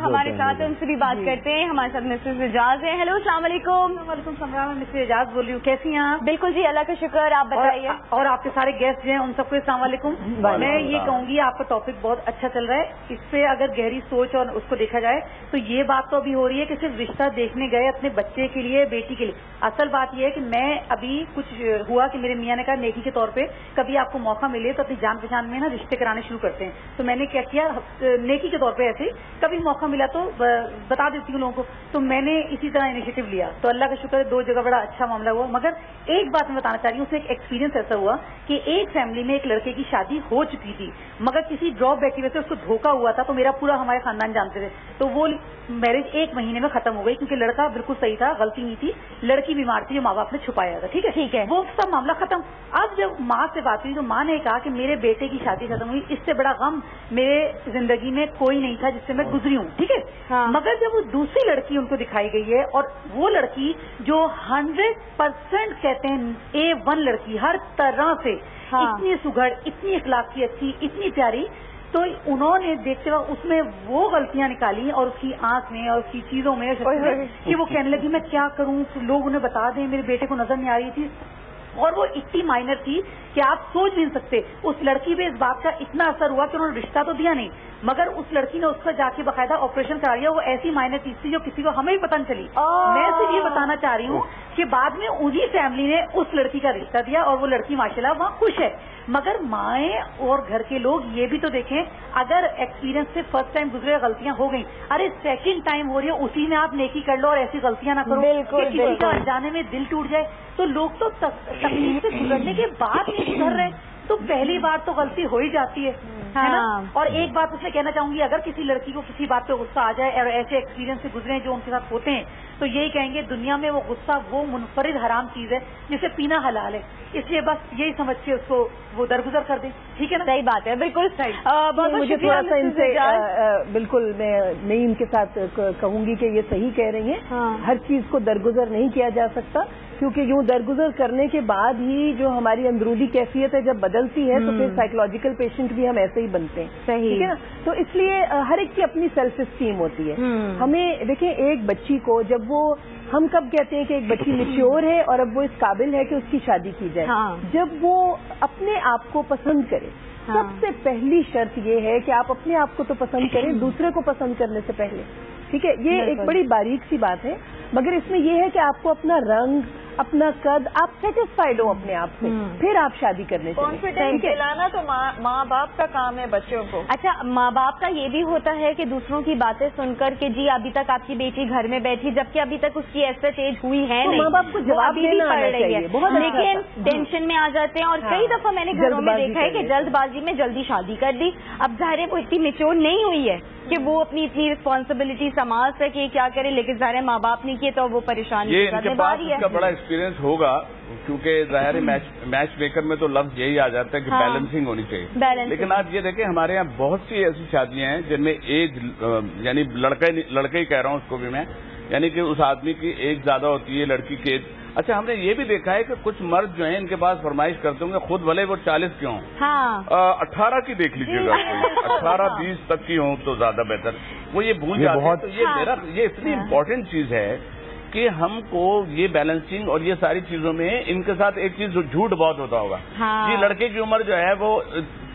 ہمارے ساتھ, ان سے بھی بات کرتے ہیں. ہمارے ساتھ مسز اعجاز ہیں. ہیلو, السلام علیکم. وعلیکم السلام, مسز اعجاز بول رہی ہوں, کیسی ہیں آپ؟ بالکل جی, اللہ کا شکر, آپ بتائیے. اور آپ کے سارے گیسٹ جو ہیں ان سب کو السلام علیکم. میں یہ کہوں گی آپ کا ٹاپک بہت اچھا چل رہا ہے, اس پہ اگر گہری سوچ اور اس کو دیکھا جائے تو یہ بات تو ابھی ہو رہی ہے کہ صرف رشتہ دیکھنے گئے اپنے بچے کے لیے, بیٹی کے لیے. اصل بات یہ ہے کہ میں ابھی کچھ ہوا کہ میرے میاں نے کہا نیکی کے طور پہ کبھی آپ کو موقع ملے تو اپنی جان پہچان میں نا رشتے کرانے شروع کرتے ہیں. تو میں نے کیا کیا, نیکی کے طور پہ ایسے کبھی موقع ملا تو بتا دیتی ہوں لوگوں کو. تو میں نے اسی طرح انیشیٹو لیا, تو اللہ کا شکر ہے 2 جگہ بڑا اچھا معاملہ ہوا. مگر ایک بات میں بتانا چاہ رہی ہوں, اس میں ایک ایکسپیرینس ایسا ہوا کہ ایک فیملی میں ایک لڑکے کی شادی ہو چکی تھی, مگر کسی ڈراپ بیک کی وجہ سے اس کو دھوکا ہوا تھا. تو میرا پورا ہمارے خاندان جانتے تھے, تو وہ میرج 1 مہینے میں ختم ہو گئی کیونکہ لڑکا بالکل صحیح تھا, غلطی نہیں تھی, لڑکی بیمار تھی جو ماں باپ نے چھپایا تھا. ٹھیک ہے, وہ سب معاملہ ختم. اب جب ماں سے بات ہوئی تو ماں نے کہا کہ میرے بیٹے کی شادی ختم ہوئی, اس سے بڑا غم میرے زندگی میں کوئی نہیں تھا جس سے میں گزری ہوں. ٹھیک ہے, مگر جب وہ دوسری لڑکی ان کو دکھائی گئی ہے, اور وہ لڑکی جو 100% کہتے ہیں A1 لڑکی, ہر طرح سے اتنی سگڑ, اتنی اخلاق کی اچھی, اتنی پیاری, تو انہوں نے دیکھتے وقت اس میں وہ غلطیاں نکالی اور اس کی آنکھ میں اور اس کی چیزوں میں کہ وہ کہنے لگی میں کیا کروں, لوگ انہیں بتا دیں, میرے بیٹے کو نظر نہیں آ رہی تھی. اور وہ اتنی مائنر تھی کہ آپ سوچ بھی نہیں سکتے. اس لڑکی پہ اس بات کا اتنا اثر ہوا کہ انہوں نے رشتہ تو دیا نہیں, مگر اس لڑکی نے اس کا جا کے باقاعدہ آپریشن کرا لیا. وہ ایسی مائنر چیز تھی جو کسی کو ہمیں بھی پتہ نہیں چلی. میں صرف یہ بتانا چاہ رہی ہوں کہ بعد میں انہی فیملی نے اس لڑکی کا رشتہ دیا اور وہ لڑکی ماشاءاللہ وہاں خوش ہے. مگر مائیں اور گھر کے لوگ یہ بھی تو دیکھیں, اگر ایکسپیرینس سے فرسٹ ٹائم گزرے غلطیاں ہو گئیں, ارے سیکنڈ ٹائم ہو رہی ہے, اسی میں آپ نیکی کر لو اور ایسی غلطیاں نہ کرو کہ کسی کا جانے میں دل ٹوٹ جائے. تو لوگ تو تکلیف سے گزرنے کے بعد نہیں گزر رہے, تو پہلی بار تو غلطی ہو ہی جاتی ہے نا. اور ایک بات اس میں کہنا چاہوں گی, اگر کسی لڑکی کو کسی بات پہ غصہ آ جائے اور ایسے ایکسپیرینس سے گزرے جو ان کے ساتھ ہوتے ہیں, تو یہی کہیں گے دنیا میں وہ غصہ وہ منفرد حرام چیز ہے جسے پینا حلال ہے. اس لیے بس یہی سمجھ کے اس کو وہ درگزر کر دیں. ٹھیک ہے نا, صحیح بات ہے, بالکل صحیح. مجھے تھوڑا سا ان سے بالکل میں ان کے ساتھ کہوں گی کہ یہ صحیح کہہ رہی ہیں. ہر چیز کو درگزر نہیں کیا جا سکتا, کیونکہ یوں درگزر کرنے کے بعد ہی جو ہماری اندرونی کیفیت ہے جب بدلتی ہے تو پھر سائیکولوجیکل پیشنٹ بھی ہم ایسے ہی بنتے ہیں. ٹھیک ہے نا, تو اس لیے ہر ایک کی اپنی سیلف اسٹیم ہوتی ہے. ہمیں دیکھیں, ایک بچی کو جب وہ, ہم کب کہتے ہیں کہ ایک بچی میچور ہے اور اب وہ اس قابل ہے کہ اس کی شادی کی جائے, جب وہ اپنے آپ کو پسند کرے. سب سے پہلی شرط یہ ہے کہ آپ اپنے آپ کو تو پسند کریں دوسرے کو پسند کرنے سے پہلے. ٹھیک ہے, یہ ایک بڑی باریک سی بات ہے, مگر اس میں یہ ہے کہ آپ کو اپنا رنگ, اپنا قد, آپ سیٹسفائڈ ہو اپنے آپ سے, پھر آپ شادی کرنے سے. کانفیڈینس دلانا تو ماں باپ کا کام ہے بچوں کو. اچھا, ماں باپ کا یہ بھی ہوتا ہے کہ دوسروں کی باتیں سن کر کہ جی ابھی تک آپ کی بیٹی گھر میں بیٹھی, جبکہ ابھی تک اس کی ایسٹ ایج ہوئی ہے نہیں, ماں باپ کو جواب دینا پڑ رہی ہے, لیکن ٹینشن میں آ جاتے ہیں. اور کئی دفعہ میں نے گھروں میں دیکھا ہے کہ جلد بازی میں جلدی شادی کر دی. اب ظاہر ہے وہ اتنی میچور نہیں ہوئی ہے کہ وہ اپنی اتنی رسپانسبلٹی سنبھال سکے, کیا کرے, لیکن ظاہر ہے ماں باپ نے کیے تو وہ پریشانی یہ ان کے پاس اس کا بڑا ایکسپیرینس ہوگا, کیونکہ ظاہر میچ میکر میں تو لفظ یہی آ جاتا ہے کہ بیلنسنگ ہونی چاہیے. لیکن آپ یہ دیکھیں, ہمارے یہاں بہت سی ایسی شادیاں ہیں جن میں ایج, یعنی لڑکے ہی کہہ رہا ہوں اس کو بھی میں, یعنی کہ اس آدمی کی ایج زیادہ ہوتی ہے, لڑکی کی ایج. اچھا, ہم نے یہ بھی دیکھا ہے کہ کچھ مرد جو ہیں ان کے پاس فرمائش کرتے ہوں گے, خود بھلے وہ 40 کے ہوں, 18 کی دیکھ لیجیے گا, 18-20 تک کی ہوں تو زیادہ بہتر. وہ یہ بھول جاتے ہیں. تو یہ اتنی امپورٹنٹ چیز ہے کہ ہم کو یہ بیلنسنگ اور یہ ساری چیزوں میں ان کے ساتھ ایک چیز جھوٹ بہت ہوتا ہوگا. جی, لڑکے کی عمر جو ہے وہ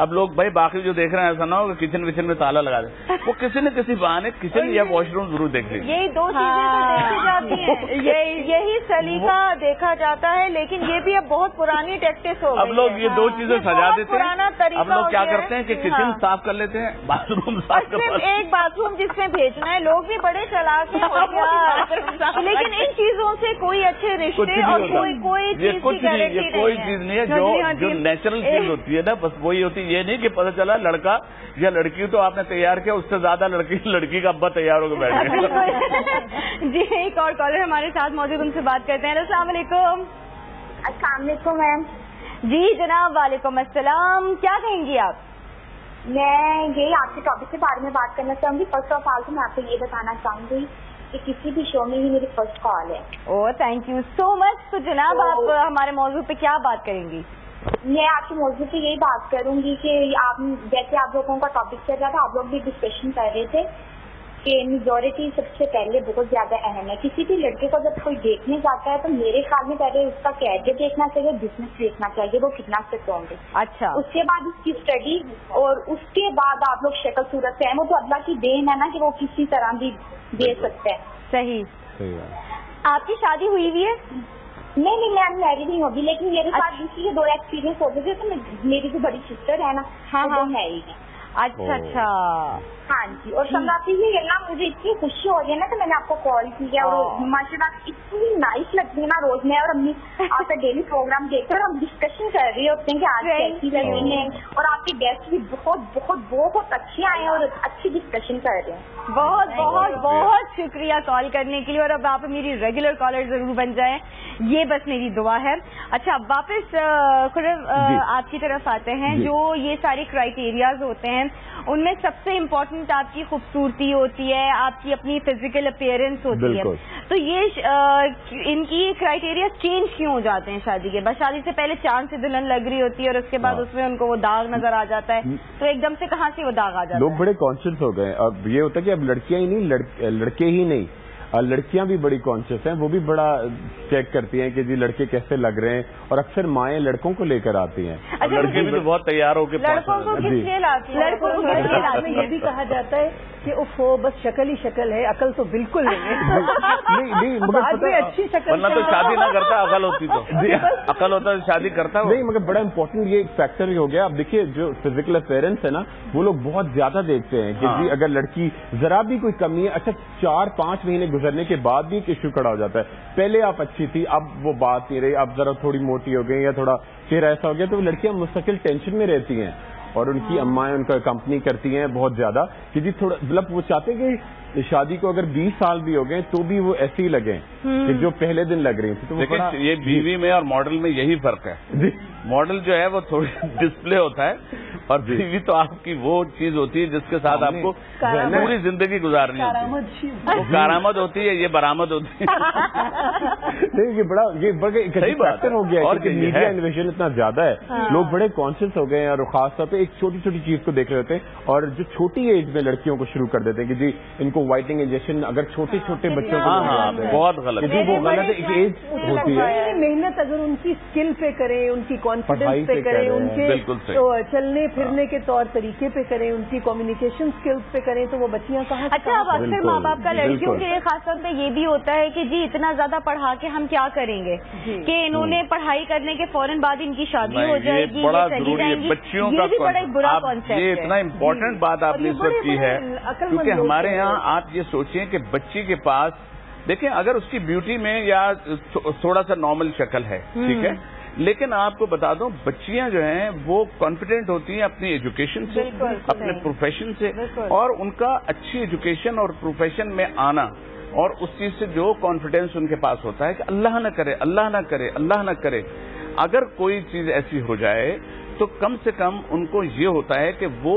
اب لوگ بھائی باقی جو دیکھ رہے ہیں ایسا نہ ہو کہ کچن وچن میں تالا لگا دیں، وہ کسی نہ کسی بہانے کچن یا واش روم ضرور دیکھ لیں. یہی دو چیزیں دیکھی جاتی ہیں، یہی سلیقہ دیکھا جاتا ہے، لیکن یہ بھی اب بہت پرانی ٹیکٹس ہو گئی. اب لوگ یہ دو چیزیں سجا دیتے ہیں. اب لوگ کیا کرتے ہیں کہ کچن صاف کر لیتے ہیں، باتھ روم صاف کر لیتے ہیں. ایک باتھ روم جس میں بھیجنا ہے، لوگ بھی بڑے چلاک ہیں، لیکن ان چیزوں سے کوئی اچھے رشتے اور کوئی چیز نہیں ہے. جو نیچرل چیز ہوتی ہے نا، بس وہی ہوتی ہے. یہ نہیں کہ پتہ چلا لڑکا یا لڑکی تو آپ نے تیار کیا، اس سے زیادہ لڑکی کا ابا تیار ہو کے بیٹھ گئے. جی ایک اور کالر ہمارے ساتھ موجود، ان سے بات کرتے ہیں. السلام علیکم. السلام علیکم میم. جی جناب وعلیکم السلام، کیا کہیں گی آپ؟ میں یہی آپ کے ٹاپک کے بارے میں بات کرنا چاہوں گی. فرسٹ آف آل تو میں آپ کو یہ بتانا چاہوں گی کہ کسی بھی شو میں ہی میری فرسٹ کال ہے. اوہ تھینک یو سو مچ. تو جناب آپ ہمارے موضوع پہ کیا بات کریں گی؟ میں آپ کے موضوع پہ یہی بات کروں گی کہ آپ جیسے آپ لوگوں کا ٹاپک چل رہا تھا، آپ لوگ بھی ڈسکشن کر رہے تھے کہ میجورٹی سب سے پہلے بہت زیادہ اہم ہے. کسی بھی لڑکے کو جب کوئی دیکھنے جاتا ہے تو میرے خیال میں پہلے اس کا کیریئر دیکھنا چاہیے، بزنس دیکھنا چاہیے، وہ کتنا اسٹرانگ ہے. اچھا. اس کے بعد اس کی اسٹڈی، اور اس کے بعد آپ لوگ شکل صورت سے ہیں. وہ تو اللہ کی دین ہے نا کہ وہ کسی طرح بھی دے سکتے ہیں. صحیح. آپ کی شادی ہوئی ہوئی ہے؟ نہیں میں میرڈ نہیں ہوگی، لیکن میرے ساتھ دوسری کے 2 ایکسپیرینس ہوتے تھے. تو میری جو بڑی سسٹر ہے نا، وہ میرڈ ہے. اچھا. ہاں جی. اور سمراتی جی اللہ مجھے اتنی خوشی ہو رہی ہے نا کہ میں نے آپ کو کال کی ہے، اور ماشاء اللہ اتنی نائس لگتی ہے نا. روز میں اور امی آپ کا ڈیلی پروگرام دیکھ کر ہم ڈسکشن کر رہے ہوتے ہیں کہ آج کیسی لگی ہے، اور آپ کے گیسٹ بھی بہت اچھے آئے ہیں اور اچھی ڈسکشن کر رہے ہیں. بہت شکریہ کال کرنے کے لیے، اور اب آپ میری ریگولر کالر ضرور بن جائیں، یہ بس میری دعا ہے. اچھا واپس خرم آپ کی طرف آتے ہیں. جو یہ سارے کرائیٹیریاز ہوتے ہیں ان میں سب سے امپورٹنٹ آپ کی خوبصورتی ہوتی ہے، آپ کی اپنی فزیکل اپیئرنس ہوتی ہے. تو یہ ان کی کرائیٹیریا چینج کیوں ہو جاتے ہیں شادی کے بعد؟ شادی سے پہلے چاند سے دلہن لگ رہی ہوتی ہے اور اس کے بعد اس میں ان کو وہ داغ نظر آ جاتا ہے، تو ایک دم سے کہاں سے وہ داغ آ جاتا ہے؟ لوگ بڑے کانشیس ہو گئے. اب یہ ہوتا ہے کہ اب لڑکیاں ہی نہیں، لڑکے ہی نہیں، لڑکیاں بھی بڑی کانشیس ہیں. وہ بھی بڑا چیک کرتی ہیں کہ جی لڑکے کیسے لگ رہے ہیں، اور اکثر مائیں لڑکوں کو لے کر آتی ہیں. لڑکے بھی تو بہت تیار ہو کے لڑکوں کو کس لیے لاتی ہیں؟ لڑکوں کو یہ بھی کہا جاتا ہے کہ وہ بس شکل ہی شکل ہے، عقل تو بالکل نہیں ہے. مگر اچھی شکل، ورنہ تو شادی نہ کرتا، عقل ہوتی تو عقل ہوتا تو شادی کرتا نہیں. مگر بڑا امپورٹنٹ یہ فیکٹر ہی ہو گیا. اب دیکھیے جو فزیکل اپیئرنس ہے نا، وہ لوگ بہت زیادہ دیکھتے ہیں کہ جی اگر لڑکی ذرا بھی کوئی کمی ہے، اچھا 4-5 مہینے گزرنے کے بعد بھی ایک ایشو کھڑا ہو جاتا ہے. پہلے آپ اچھی تھی، اب وہ بات نہیں رہی، اب ذرا تھوڑی موٹی ہو گئی یا تھوڑا چہرہ ایسا ہو گیا، تو لڑکیاں مستقل ٹینشن میں رہتی ہیں. اور ان کی امائیں ان کا کمپنی کرتی ہیں بہت زیادہ کہ جی تھوڑا، مطلب وہ چاہتے ہیں کہ شادی کو اگر 20 سال بھی ہو گئے تو بھی وہ ایسے ہی لگیں کہ جو پہلے دن لگ رہی تھی. لیکن یہ بیوی میں اور ماڈل میں یہی فرق ہے. ماڈل جو ہے وہ تھوڑی ڈسپلے ہوتا ہے، اور بیوی تو آپ کی وہ چیز ہوتی ہے جس کے ساتھ آپ کو پوری زندگی گزارنی ہوتی ہے. وہ کارآمد ہوتی ہے، یہ برآمد ہوتی ہے. یہ بڑا فیکٹر ہو گیا ہے کہ میڈیا انویشن اتنا زیادہ ہے. لوگ بڑے کانشیس ہو گئے ہیں، اور خاص طور پہ ایک چھوٹی چھوٹی چیز کو دیکھ رہے ہوتے ہیں، اور جو چھوٹی ایج میں لڑکیوں کو شروع کر دیتے ہیں کہ جی ان کو وائٹنگ انجیکشن اگر چھوٹے چھوٹے بچوں کو بہت غلط ہے. وہ غلط ہے، ایک ایج ہوتی ہے. محنت اگر ان کی اسکل پہ کریں، ان کی کانفیڈینس پہ کریں، ان کے چلنے پھرنے کے طور طریقے پہ کریں، ان کی کمیونیکیشن اسکلس پہ کریں، تو وہ بچیاں کہاں. اچھا اب اکثر ماں باپ کا لڑکیوں کے لیے خاص طور پہ یہ بھی ہوتا ہے کہ جی اتنا زیادہ پڑھا کے ہم کیا کریں گے، کہ انہوں نے پڑھائی کرنے کے فوراً بعد ان کی شادی ہو جائے گی، بڑا ضروری ہے بچیوں کا. برا کانسیپٹ یہ اتنا امپورٹنٹ بات آپ نے اس وقت کی ہے، کیونکہ ہمارے یہاں آپ یہ سوچیں کہ بچی کے پاس دیکھیں اگر اس کی بیوٹی میں یا تھوڑا سا نارمل شکل ہے، ٹھیک ہے، لیکن آپ کو بتا دوں بچیاں جو ہیں وہ کانفیڈنٹ ہوتی ہیں اپنی ایجوکیشن سے، اپنے پروفیشن سے، اور ان کا اچھی ایجوکیشن اور پروفیشن میں آنا اور اس چیز سے جو کانفیڈینس ان کے پاس ہوتا ہے کہ اللہ نہ کرے، اللہ نہ کرے، اللہ نہ کرے اگر کوئی چیز ایسی ہو جائے تو کم سے کم ان کو یہ ہوتا ہے کہ وہ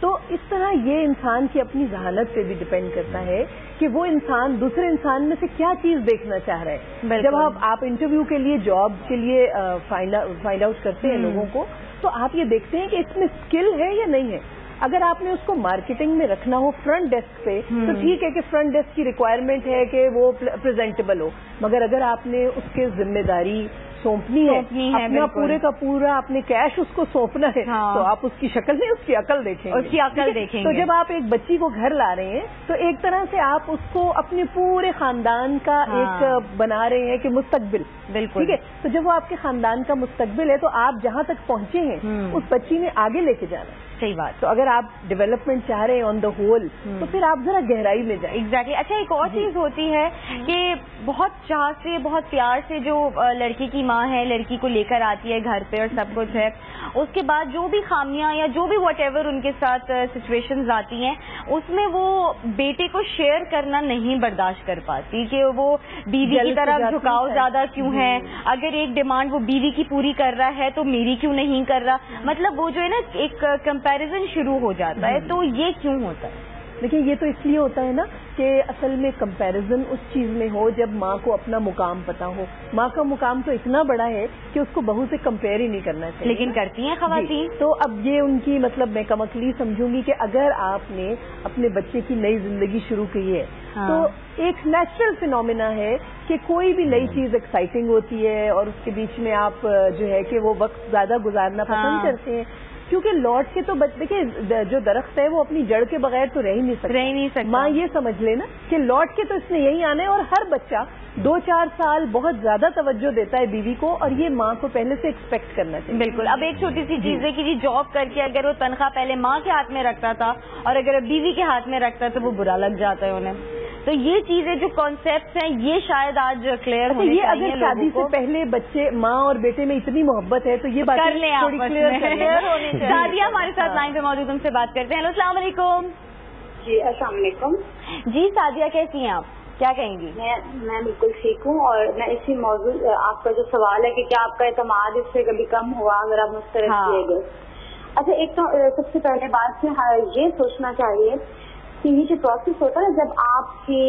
تو اس طرح یہ انسان کی اپنی ذہانت پہ بھی ڈپینڈ کرتا ہے کہ وہ انسان دوسرے انسان میں سے کیا چیز دیکھنا چاہ رہا ہے. جب آپ انٹرویو کے لیے جاب کے لیے فائنڈ آؤٹ کرتے ہیں لوگوں کو, تو آپ یہ دیکھتے ہیں کہ اس میں اسکل ہے یا نہیں ہے. اگر آپ نے اس کو مارکیٹنگ میں رکھنا ہو فرنٹ ڈیسک پہ تو ٹھیک ہے کہ فرنٹ ڈیسک کی ریکوائرمنٹ ہے کہ وہ پریزنٹیبل ہو, مگر اگر آپ نے اس کے ذمہ داری سونپنی ہے, اپنا پورے کا پورا اپنے کیش اس کو سونپنا ہے, تو آپ اس کی شکل نہیں اس کی عقل دیکھیں گے. اس کی عقل دیکھیں گے. تو جب آپ ایک بچی کو گھر لا رہے ہیں تو ایک طرح سے آپ اس کو اپنے پورے خاندان کا ایک بنا رہے ہیں کہ مستقبل. بالکل ٹھیک ہے. تو جب وہ آپ کے خاندان کا مستقبل ہے تو آپ جہاں تک پہنچے ہیں اس بچی نے آگے لے کے جانا ہے. صحیح بات. تو اگر آپ ڈیولپمنٹ چاہ رہے ہیں آن دا ہول تو پھر آپ ذرا گہرائی میں جائیں. ایگزیکٹلی. اچھا, ایک اور چیز ہوتی ہے کہ بہت چاہ سے بہت پیار سے جو لڑکی کی ماں ہے لڑکی کو لے کر آتی ہے گھر پہ اور سب کچھ ہے, اس کے بعد جو بھی خامیاں یا جو بھی واٹ ایور ان کے ساتھ سچویشنز آتی ہیں اس میں وہ بیٹے کو شیئر کرنا نہیں برداشت کر پاتی کہ وہ بیوی کی طرف جھکاؤ زیادہ کیوں ہے, اگر ایک ڈیمانڈ وہ بیوی کی پوری کر رہا ہے تو میری کیوں نہیں کر رہا. مطلب وہ جو ہے نا ایک کمپیریزن شروع ہو جاتا ہے. تو یہ کیوں ہوتا ہے؟ دیکھیے, یہ تو اس لیے ہوتا ہے نا کہ اصل میں کمپیریزن اس چیز میں ہو جب ماں کو اپنا مقام پتا ہو. ماں کا مقام تو اتنا بڑا ہے کہ اس کو بہو سے کمپیئر ہی نہیں کرنا چاہیے. لیکن کرتی ہیں خواتین. تو اب یہ ان کی مطلب میں کم عقلی سمجھوں گی کہ اگر آپ نے اپنے بچے کی نئی زندگی شروع کی ہے تو ایک نیچرل فینومینا ہے کہ کوئی بھی نئی چیز ایکسائٹنگ ہوتی ہے اور اس کے بیچ میں آپ جو ہے کہ وہ وقت زیادہ گزارنا پسند کرتے ہیں, کیونکہ لوٹ کے تو دیکھیں جو درخت ہے وہ اپنی جڑ کے بغیر تو رہ ہی نہیں سکتا. ماں یہ سمجھ لے نا کہ لوٹ کے تو اس نے یہی آنا ہے, اور ہر بچہ 2-4 سال بہت زیادہ توجہ دیتا ہے بیوی کو, اور یہ ماں کو پہلے سے ایکسپیکٹ کرنا چاہیے. بالکل. اب ایک چھوٹی سی چیز ہے کہ جی جاب کر کے اگر وہ تنخواہ پہلے ماں کے ہاتھ میں رکھتا تھا اور اگر بیوی کے ہاتھ میں رکھتا تو وہ برا لگ جاتا ہے انہیں. تو یہ چیزیں جو کانسیپٹس ہیں یہ شاید آج کلیئر ہونے چاہیے. اگر شادی سے پہلے بچے ماں اور بیٹے میں اتنی محبت ہے تو یہ بات کر لیں آپ کلیئر ہونی چاہیے. سعدیہ ہمارے ساتھ لائن پہ موجود, ان سے بات کرتے ہیں. ہیلو, السلام علیکم. جی السلام علیکم. جی سعدیہ, کیسی ہیں آپ, کیا کہیں گی؟ میں بالکل ٹھیک ہوں, اور میں اسی موضوع آپ کا جو سوال ہے کہ کیا آپ کا اعتماد اس سے کبھی کم ہوا اگر آپ مسترد کیے گئے. اچھا, ایک تو سب سے پہلے بات یہ سوچنا چاہیے کہ یہ جو پروسیس ہوتا ہے جب آپ کی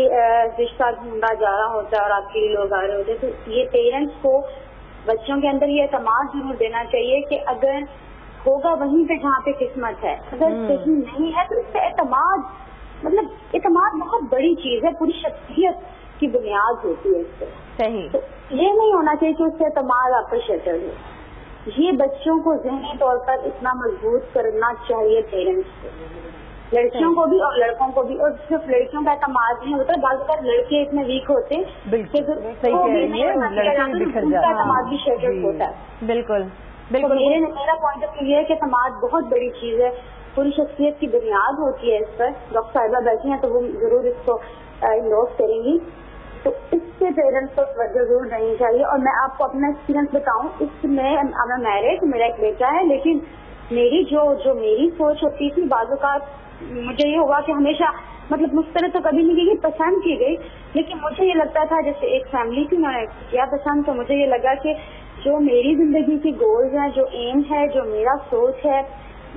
رشتہ ڈھونڈا جا رہا ہوتا ہے اور آپ کے لیے لوگ آ رہے ہوتے ہیں, تو یہ پیرنٹس کو بچوں کے اندر یہ اعتماد ضرور دینا چاہیے کہ اگر ہوگا وہیں پہ جہاں پہ قسمت ہے, اگر کہیں نہیں ہے تو اس سے اعتماد, مطلب اعتماد بہت بڑی چیز ہے, پوری شخصیت کی بنیاد ہوتی ہے اس سے. صحیح. تو یہ نہیں ہونا چاہیے کہ اس سے اعتماد آپ پر شٹل ہو. یہ بچوں کو ذہنی طور پر اتنا مضبوط کرنا چاہیے پیرنٹس کو, لڑکیوں کو بھی اور لڑکوں کو بھی. اور صرف لڑکیوں کا اعتماد نہیں ہوتا, بعض اوقات لڑکے اتنے ویک ہوتے ہیں کہ ان کا اعتماد بھی شیٹل ہوتا ہے. بالکل بالکل. میرا پوائنٹ آف ویو یہ ہے کہ اعتماد بہت بڑی چیز ہے, پوری شخصیت کی بنیاد ہوتی ہے اس پر. ڈاکٹر صاحبہ بیٹھی ہیں تو وہ ضرور اس کو انڈورس کریں گی. تو اس سے پیرنٹس کو توجہ ضرور دینی چاہیے. اور میں آپ کو اپنا ایکسپیرینس بتاؤں, اس میں میرڈ, میرا ایک بیٹا ہے, لیکن میری جو میری سوچ ہوتی تھی بعض اوقات مجھے یہ ہوا کہ ہمیشہ مطلب مسترد تو کبھی نہیں کی گئی, پسند کی گئی, لیکن مجھے یہ لگتا تھا جیسے ایک فیملی تھی میں نے کیا پسند, تو مجھے یہ لگا کہ جو میری زندگی کی گولز ہیں, جو ایم ہے, جو میرا سوچ ہے,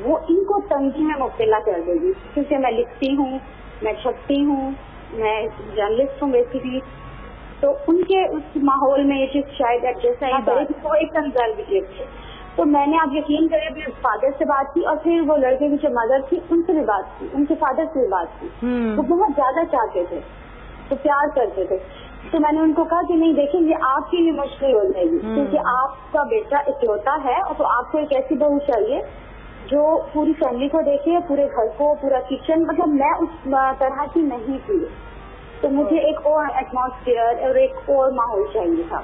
وہ ان کو تنگی میں مبتلا کر دے گی. کیونکہ میں لکھتی ہوں, میں چھپتی ہوں, میں جرنلسٹ ہوں بیسیکلی, تو ان کے اس ماحول میں یہ چیز شاید ایڈجسٹ نہیں کرے گی. وہ ایک کنزرویٹو تھے. تو میں نے آپ یقین کریں اپنے فادر سے بات کی, اور پھر وہ لڑکے کی جو مدر تھی ان سے بھی بات کی, ان کے فادر سے بھی بات کی. وہ بہت زیادہ چاہتے تھے, تو پیار کرتے تھے. تو میں نے ان کو کہا کہ نہیں دیکھیں یہ آپ کے لیے مشکل ہو جائے گی, کیونکہ آپ کا بیٹا اکلوتا ہے, اور تو آپ کو ایک ایسی بہو چاہیے جو پوری فیملی کو دیکھے, پورے گھر کو, پورا کچن. مطلب میں اس طرح کی نہیں تھی, تو مجھے ایک اور ایٹماسفیئر اور ایک اور ماحول چاہیے تھا.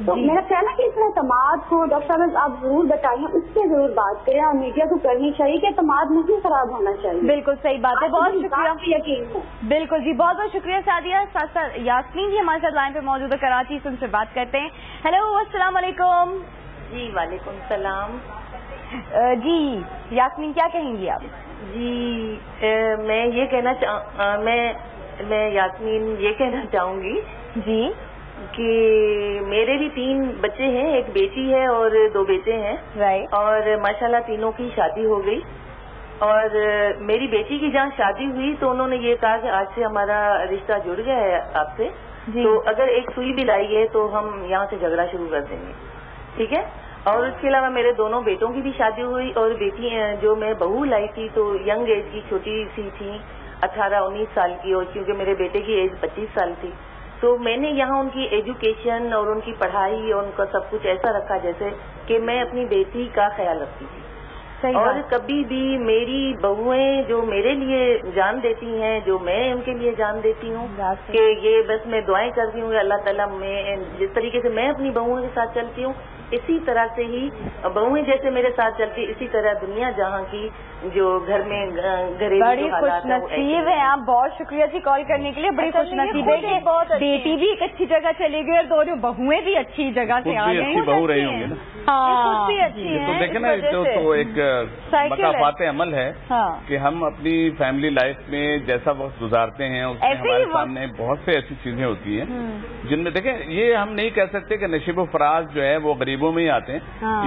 تو میرا کہنا ہے کہ اس میں اعتماد کو ڈاکٹر صاحب آپ ضرور بتائیں, اس سے ضرور بات کریں, اور میڈیا کو کرنی چاہیے کہ اعتماد نہیں خراب ہونا چاہیے. بالکل صحیح بات ہے, بہت شکریہ. یقین ہے. بالکل جی, بہت بہت شکریہ سعدیہ. ساتھ ساتھ یاسمین جی ہمارے ساتھ لائن پہ موجود ہے کراچی سے, ان سے بات کرتے ہیں. ہیلو, السلام علیکم. جی وعلیکم السلام. جی یاسمین, کیا کہیں گی آپ؟ جی میں یہ کہنا میں یاسمین یہ کہنا چاہوں گی جی کہ میرے بھی 3 بچے ہیں, ایک بیٹی ہے اور 2 بیٹے ہیں. رائٹ. اور ماشاءاللہ تینوں کی شادی ہو گئی, اور میری بیٹی کی جہاں شادی ہوئی تو انہوں نے یہ کہا کہ آج سے ہمارا رشتہ جڑ گیا ہے آپ سے، تو اگر ایک سوئی بھی لائیے تو ہم یہاں سے جھگڑا شروع کر دیں گے، ٹھیک ہے. اور اس کے علاوہ میرے دونوں بیٹوں کی بھی شادی ہوئی، اور بیٹی جو میں بہو لائی تھی تو ینگ ایج کی چھوٹی سی تھی، 18-19 سال کی، اور کیونکہ میرے بیٹے کی ایج 25 سال تھی، تو میں نے یہاں ان کی ایجوکیشن اور ان کی پڑھائی اور ان کا سب کچھ ایسا رکھا جیسے کہ میں اپنی بیٹی کا خیال رکھتی تھی. اور کبھی بھی میری بہویں جو میرے لیے جان دیتی ہیں، جو میں ان کے لیے جان دیتی ہوں کہ یہ بس میں دعائیں کرتی ہوں کہ اللہ تعالیٰ میں جس طریقے سے میں اپنی بہوؤں کے ساتھ چلتی ہوں اسی طرح سے ہی بہویں جیسے میرے ساتھ چلتی، اسی طرح دنیا جہاں کی جو گھر میں گھریلو بڑی خوش نصیب ہے آپ. بہت شکریہ جی کال کرنے کے لیے. بڑی خوش نصیب ہے کہ بیٹی بھی ایک اچھی جگہ چلی گئی اور دونوں بہویں بھی اچھی جگہ سے آ گئی. اچھی بہو رہی ہوں گی نا. ہاں تو دیکھیں نا تو ایک مقافات عمل ہے کہ ہم اپنی فیملی لائف میں جیسا وقت گزارتے ہیں اس میں ہمارے سامنے بہت سے ایسی چیزیں ہوتی ہیں جن میں دیکھیں یہ ہم نہیں کہہ سکتے کہ نشیب و فراز جو ہے وہ غریبوں میں ہی آتے ہیں.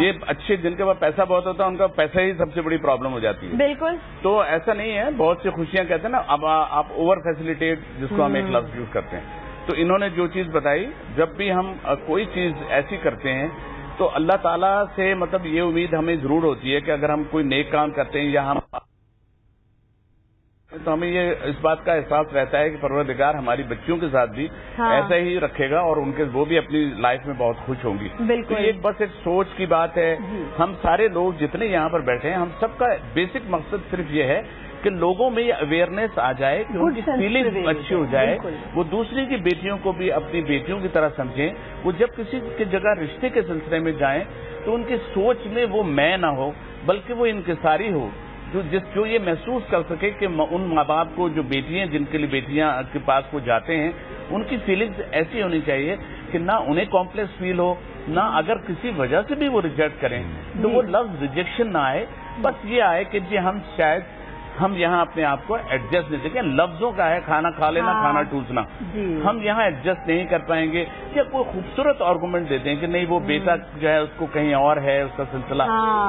یہ اچھے جن کے پاس پیسہ بہت ہوتا ہے ان کا پیسہ ہی سب سے بڑی پرابلم ہو جاتی ہے. بالکل. تو ایسا نہیں ہے. بہت سی خوشیاں کہتے ہیں نا اب آپ اوور فیسیلیٹیٹ جس کو ہم ایک لفظ یوز کرتے ہیں. تو انہوں نے جو چیز بتائی جب بھی ہم کوئی چیز ایسی کرتے ہیں تو اللہ تعالیٰ سے مطلب یہ امید ہمیں ضرور ہوتی ہے کہ اگر ہم کوئی نیک کام کرتے ہیں یا ہم تو ہمیں یہ اس بات کا احساس رہتا ہے کہ پروردگار ہماری بچیوں کے ساتھ بھی ایسا ہی رکھے گا اور ان کے وہ بھی اپنی لائف میں بہت خوش ہوں گی. بالکل. ایک بس ایک سوچ کی بات ہے. ہم سارے لوگ جتنے یہاں پر بیٹھے ہیں ہم سب کا بیسک مقصد صرف یہ ہے کہ لوگوں میں یہ اویئرنیس آ جائے کہ ان کی فیلنگ اچھی ہو جائے. وہ دوسری کی بیٹیوں کو بھی اپنی بیٹیوں کی طرح سمجھیں. وہ جب کسی کی جگہ رشتے کے سلسلے میں جائیں تو ان کی سوچ میں وہ میں نہ ہو بلکہ وہ انکساری ہو جو یہ محسوس کر سکے کہ ان ماں باپ کو جو بیٹیاں جن کے لیے بیٹیاں کے پاس وہ جاتے ہیں ان کی فیلنگز ایسی ہونی چاہیے کہ نہ انہیں کمپلیکس فیل ہو نہ اگر کسی وجہ سے بھی وہ ریجیکٹ کریں تو وہ لفظ ریجیکشن نہ آئے. بس یہ آئے کہ جی ہم شاید ہم یہاں اپنے آپ کو ایڈجسٹ نہیں دیکھیں. لفظوں کا ہے کھانا کھا لینا کھانا ٹوسنا. ہم یہاں ایڈجسٹ نہیں کر پائیں گے یا کوئی خوبصورت آرگومنٹ دیتے ہیں کہ نہیں وہ بیٹا جو ہے اس کو کہیں اور ہے اس کا سلسلہ.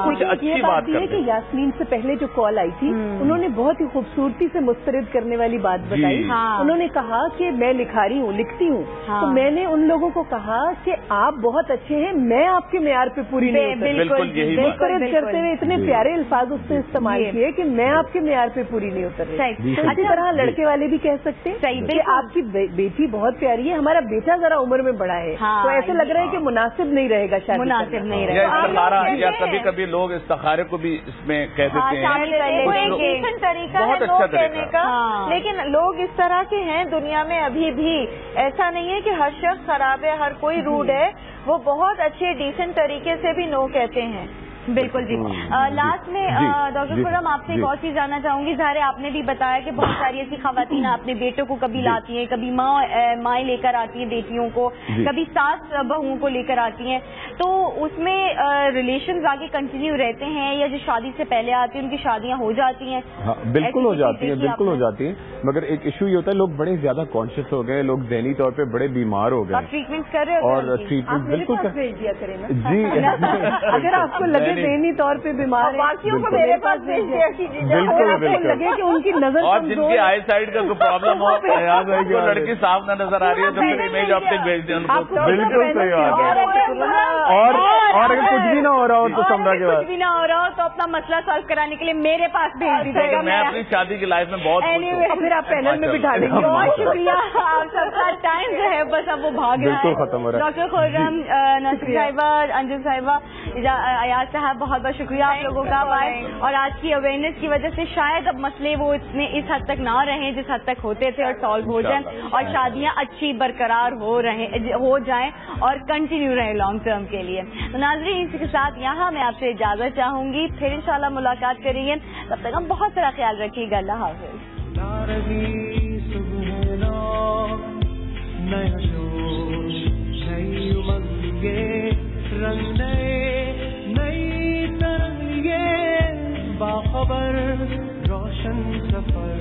کچھ اچھی بات ہے کہ یاسمین سے پہلے جو کال آئی تھی انہوں نے بہت ہی خوبصورتی سے مسترد کرنے والی بات بتائی. انہوں نے کہا کہ میں لکھاری ہوں لکھتی ہوں تو میں نے ان لوگوں کو کہا کہ آپ بہت اچھے ہیں میں آپ کے معیار پہ پوری نہیں مسترد کرتے ہوئے اتنے پیارے الفاظ اس سے استعمال کیے کہ میں آپ کے پہ پوری نہیں اتر رہی. اسی طرح لڑکے والے بھی کہہ سکتے ہیں کہ آپ کی بیٹی بہت پیاری ہے ہمارا بیٹا ذرا عمر میں بڑا ہے تو ایسے لگ رہا ہے کہ مناسب نہیں رہے گا شاید مناسب نہیں رہے گا. یا کبھی کبھی لوگ استخارے کو بھی اس میں کہہ دیتے ہیں ایک ڈیسنٹ طریقہ ہے لوگ کہنے کا. لیکن لوگ اس طرح کے ہیں دنیا میں ابھی بھی. ایسا نہیں ہے کہ ہر شخص خراب ہے ہر کوئی روڈ ہے. وہ بہت اچھے ڈیسنٹ طریقے سے بھی نو کہتے ہیں. بالکل جی. لاسٹ میں ڈاکٹر خرم آپ سے ایک اور چیز جاننا چاہوں گی. ظاہر آپ نے بھی بتایا کہ بہت ساری ایسی خواتین اپنے بیٹوں کو کبھی لاتی ہیں کبھی مائیں لے کر آتی ہیں بیٹیوں کو کبھی ساس بہوؤں کو لے کر آتی ہیں تو اس میں ریلیشنز آگے کنٹینیو رہتے ہیں یا جو شادی سے پہلے آتی ہیں ان کی شادیاں ہو جاتی ہیں؟ بالکل ہو جاتی ہیں بالکل ہو جاتی ہیں مگر ایک ایشو یہ ہوتا ہے لوگ بڑے زیادہ کانشیس ہو گئے لوگ ذہنی طور پہ بڑے بیمار ہو گئے. آپ ٹریٹمنٹ کر رہے ہو اور ٹریٹمنٹ بالکل بھیج دیا کریں جی. اگر آپ کو لگے ذہنی طور پہ بیمار باقیوں کو میرے پاس بھیج دیا کیجیے. بالکل لگے کہ ان کی نظر اور جن کی آئی سائڈ کا کوئی پرابلم ہو لڑکی صاف نہ نظر آ رہی ہے تو پھر امیج آپٹک بھیج دیں ان کو. بالکل صحیح بات ہے. اور اگر کچھ بھی نہ ہو رہا ہو تو سمجھا کے کچھ بھی نہ ہو رہا ہو تو اپنا مسئلہ سالو کرانے کے لیے میرے پاس بھیج دیجیے گا. میں اپنی شادی کی لائف میں بہت پھر آپ پینل میں بٹھا دیں گے. بہت شکریہ. آپ سب کا ٹائم جو ہے بس اب وہ بھاگ رہا ہے. ڈاکٹر خرم ناصر صاحبہ انجم صاحبہ ایاز صاحب بہت بہت شکریہ آپ لوگوں کا آئے اور آج کی اویئرنیس کی وجہ سے شاید اب مسئلے وہ اتنے اس حد تک نہ رہیں جس حد تک ہوتے تھے اور سالو ہو جائیں اور شادیاں اچھی برقرار ہو جائیں اور کنٹینیو رہے لانگ ٹرم کے لیے. تو ناظرین اسی کے ساتھ یہاں میں آپ سے اجازت چاہوں گی پھر انشاءاللہ ملاقات کریں گے. تب تک ہم بہت سارا خیال رکھیے گا. اللہ حافظ. باخبر روشن سفر